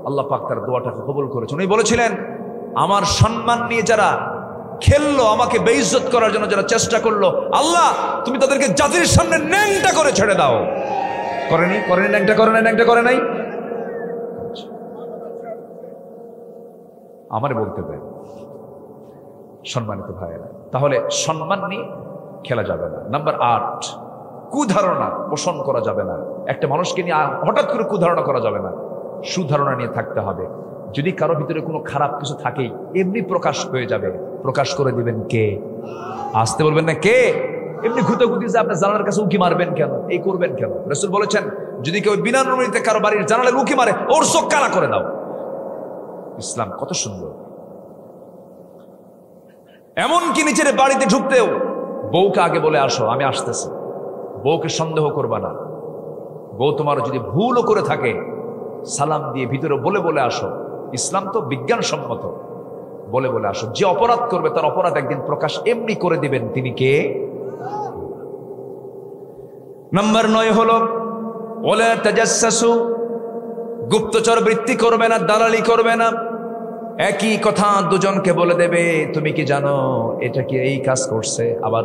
[SPEAKER 1] আল্লাহ পাক তার দোয়াটাকে কবুল করেছেন। উনি বলেছিলেন, আমার সম্মান নিয়ে যারা খেললো, আমাকে বেইজ্জত করার জন্য যারা চেষ্টা করলো, আল্লাহ তুমি তাদেরকে জাতির সামনে ন্যাংটা করে ছেড়ে দাও। করেনি? ন্যাংটা করে নাই। আমারে বলতে দেন সম্মানিত ভাইয়েরা। তাহলে সম্মান নিয়ে খেলা যাবে না। নাম্বার 8, কুধারণা পোষণ করা যাবে না। একটা মানুষকে নিয়ে হঠাৎ করে কুধারণা করা যাবে না, সুধারণা নিয়ে থাকতে হবে। যদি কারো ভিতরে কোনো খারাপ কিছু থাকেই, এমনি প্রকাশ হয়ে যাবে, প্রকাশ করে দিবেন কে? আসতে বলবেন না কে? এমনি ঘুরতে যে আপনার জানালার কাছে উকি মারবেন কেন, এই করবেন কেন? রাসূল বলেছেন যদি কেউ বিনা অনুমতিতে কারো বাড়ির জানালায় উকি মারে ওর চোখ কানা করে দাও। ইসলাম কত সুন্দর। এমনকি নিজের বাড়িতে ঢুকতেও বউকে আগে বলে আসো আমি আসতেছি, বউকে সন্দেহ করবা না। বউ তোমার যদি ভুলও করে থাকে সালাম দিয়ে ভিতরে বলে বলে আসো। ইসলাম তো বিজ্ঞানসম্মত, বলে বলে আসো। যে অপরাধ করবে তার অপরাধ একদিন প্রকাশ এমনি করে দিবেন, তিনি কে? নাম্বার 9 হলো ওয়ালা তাজাসসু, গুপ্তচর বৃত্তি করবে না, দালালি করবে না। একই কথা দুজনকে বলে দেবে, তুমি কি জানো এটা কি এই কাজ করছে, আবার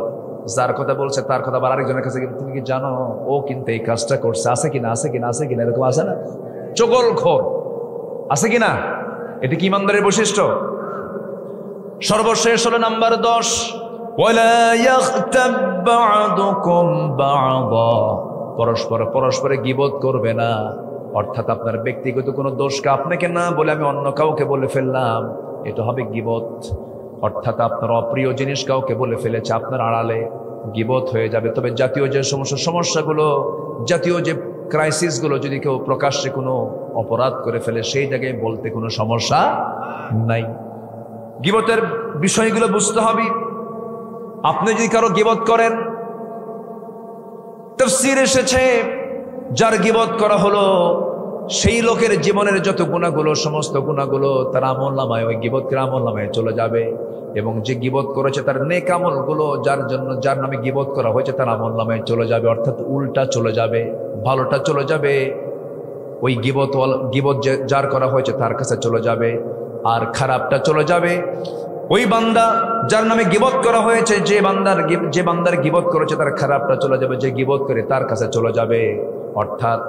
[SPEAKER 1] যার কথা বলছে তার কথা আবার আরেকজনের কাছে গিয়ে তুমি কি জানো ও কিন্তু এই কাজটা করছে, আছে কিনা আছে কিনা আছে কিনা, এরকম আছে না? চগলখোর আছে কিনা? এটা কি ইমানদারের বৈশিষ্ট্য? সর্বশেষ হলো নাম্বার 10, ওয়ালা ইয়াগতাব বা'দুকুম বা'দা, পরস্পরে গীবত করবে না। অর্থাৎ আপনার ব্যক্তিগত কোনো দোষকে আপনাকে না বলে আমি অন্য কাউকে বলে ফেললাম, এটা হবে গীবত। অর্থাৎ আপনার অপ্রিয় জিনিস কাউকে বলে ফেলেছে আপনার আড়ালে, গীবত হয়ে যাবে। তবে জাতীয় যে সমস্যাগুলো, জাতীয় যে ক্রাইসিসগুলো, যদি কেউ প্রকাশ্যে কোনো অপরাধ করে ফেলে সেই জায়গায় বলতে কোনো সমস্যা নাই। গীবতের বিষয়গুলো বুঝতে হবে। আপনি যদি কারো গীবত করেন, তাফসীর এসেছে যার গীবত করা হলো সেই লোকের জীবনের যত গুনাহগুলো, সমস্ত গুনাহগুলো তার আমলনামায়, ওই গীবতের আমলনামায় চলে যাবে। এবং যে গীবত করেছে তার নেক আমলগুলো যার নামে গীবত করা হয়েছে তার আমলনামায় চলে যাবে। অর্থাৎ উল্টা চলে যাবে, ভালোটা চলে যাবে ওই গীবত যার করা হয়েছে তার কাছে চলে যাবে, আর খারাপটা চলে যাবে ওই বান্দা যার নামে গীবত করা হয়েছে। যে বান্দার গীবত করেছে তার খারাপটা চলে যাবে, যে গীবত করে তার কাছে চলে যাবে। অর্থাৎ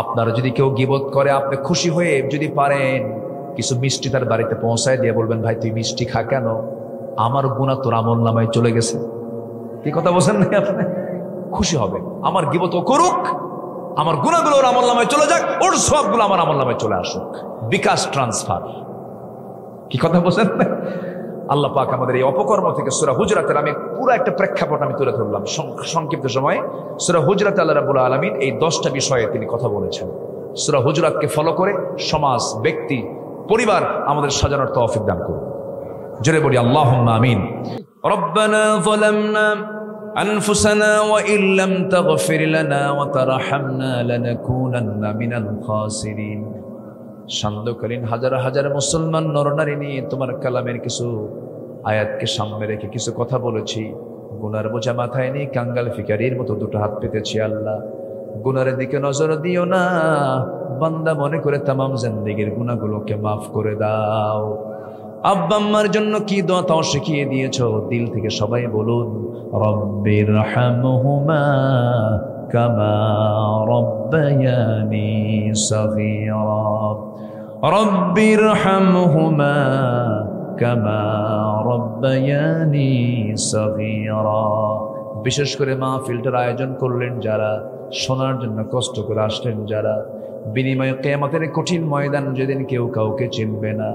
[SPEAKER 1] আপনার যদি কেউ গীবত করে, আপনি খুশি হয়ে যদি পারেন কিছু মিষ্টি তার বাড়িতে পৌঁছায় দিয়ে বলবেন, ভাই তুই মিষ্টি খা কেন, আমার গুনাহ তোর আমলনামায় চলে গেছে। কি কথা বলছেন না আপনি? খুশি হবে, আমার গীবত ও করুক, আমার গুনাহগুলো ওর আমলনামায় চলে যাক, ওর সবগুলো আমার আমলনামায় চলে আসুক। বিকাশ ট্রান্সফার। কি কথা বলছেন? আল্লাহ পাক আমাদের এই অপকর্ম থেকে, সূরা হুজরাতের আমি পুরো একটা প্রেক্ষাপট আমি তুলে ধরলাম সংক্ষিপ্ত সময়ে। সূরা হুজরাতে আল্লাহ রাব্বুল আলামিন এই 10টা বিষয়ে তিনি কথা বলেছেন। সূরা হুজরাতকে ফলো করে সমাজ, ব্যক্তি, পরিবার আমাদের সাজানোর তৌফিক দান করুন। জোরে বলি আল্লাহুম্মা আমিন। রব্বানা যালামনা আনফুসানা ওয়া ইল্লাম তাগফির লানা ওয়া তারহামনা লানাকুনান্না মিনাল খাসিরিন। সান্ধ্যকালীন হাজার হাজার মুসলমান নরনারী নিয়ে তোমার কালামের কিছু আয়াতকে সামনে রেখে কিছু কথা বলেছি। গুনার বোঝা মাথায় নিয়ে কাঙ্গাল ফিকারির মতো দুটো হাত পেতেছি। আল্লাহ, গুনার দিকে নজর দিও না, বান্দা মনে করে তামাম জিন্দেগীর গুনাহগুলোকে মাফ করে দাও। আব্বা আম্মার জন্য কি দোয়া তাও শিখিয়ে দিয়েছো, দিল থেকে সবাই বলুন রব্বির হামহুমা কামা রব্বায়ানি সগীরা, রব্বির হামহুমা কামা রব্বায়ানি সগীরা। বিশেষ করে মাহফিলটার আয়োজন করলেন যারা, শোনার জন্য কষ্ট করে আসলেন যারা, বিনিময়ে কিয়ামতের কঠিন ময়দান যেদিন কেউ কাউকে চিনবে না,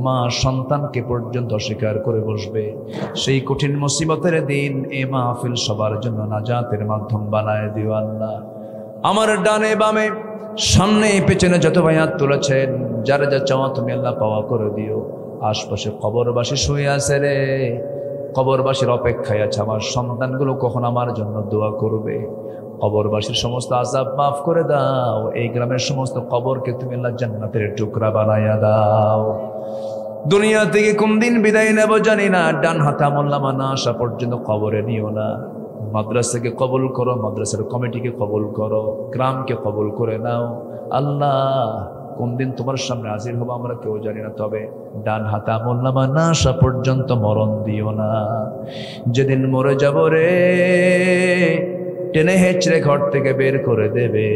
[SPEAKER 1] মা সন্তানকে পর্যন্ত অস্বীকার করে বসবে, সেই কঠিন মুসিবতের দিন এ মাহফিল সবার জন্য নাজাতের মাধ্যম বানায় দিও আল্লাহ। আমার ডানে বামে সামনে পেছনে যত ভাই হাত তুলেছেন, যারা যা চাওয়া তুমি আল্লাহ পাওয়া করে দিও। আশপাশে কবরবাসী শুয়ে আছে রে, কবরবাসীর অপেক্ষায় আছে আমার সন্তানগুলো কখন আমার জন্য দোয়া করবে। কবরবাসীর সমস্ত আযাব মাফ করে দাও। এই গ্রামের সমস্ত কবরকে তুমি আল্লাহ জান্নাতের টুকরা বানাইয়া দাও। দুনিয়া থেকে কোন দিন বিদায় নেব জানি না, ডান হাতে আমলনামা না আসা পর্যন্ত কবরে নিও না। মাদ্রাসাকে কবুল করো, মাদ্রাসার কমিটিকে কবুল করো, গ্রামকে কবুল করে নাও। আল্লাহ, কোন দিন তোমার সামনে হাজির হবো আমরা কেউ জানি না, তবে ডান হাতে আমলনামা না আসা পর্যন্ত মরণ দিও না। যেদিন মরে যাব রে, টেনে হেঁচড়ে ঘর থেকে বের করে দেবে,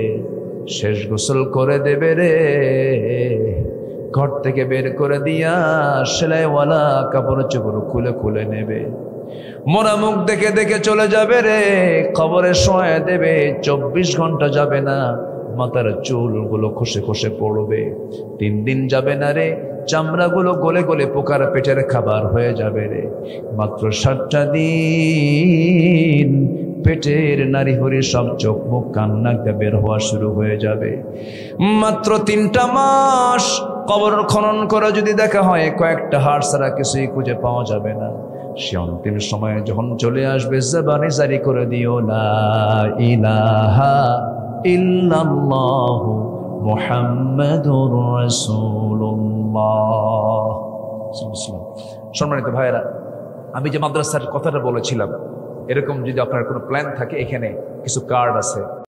[SPEAKER 1] শেষ গোসল করে দেবে রে, ঘর থেকে বের করে দিয়া সেলাইওয়ালা কাপড় চোপড় খুলে খুলে নেবে, মোরা মুখ দেখে দেখে চলে যাবে রে, কবরে শোয়া দেবে। 24 ঘন্টা যাবে না, মাথার চুলগুলো খসে খসে পড়বে। 3 দিন যাবে না রে, চামড়াগুলো গলে গলে পোকার পেটের খাবার হয়ে যাবে রে। মাত্র 7টা দিন পেটের নারী হরি সব চোখ মুখ কান্নাকে বের হওয়া শুরু হয়ে যাবে। মাত্র 3টা মাস কবর খনন করে যদি দেখা হয় কয়েকটা হাড় ছাড়া কিছুই খুঁজে পাওয়া যাবে না। সে অন্তিম সময়ে যখন চলে আসবে, জবানে জারি করে দিও লা ইলাহা ইল্লাল্লাহু মুহাম্মাদুর রাসূলুল্লাহ। সম্মানিত ভাইয়েরা, আমি যে মাদ্রাসার কথাটা বলেছিলাম, এরকম যদি আপনার কোনো প্ল্যান থাকে, এখানে কিছু কার্ড আছে।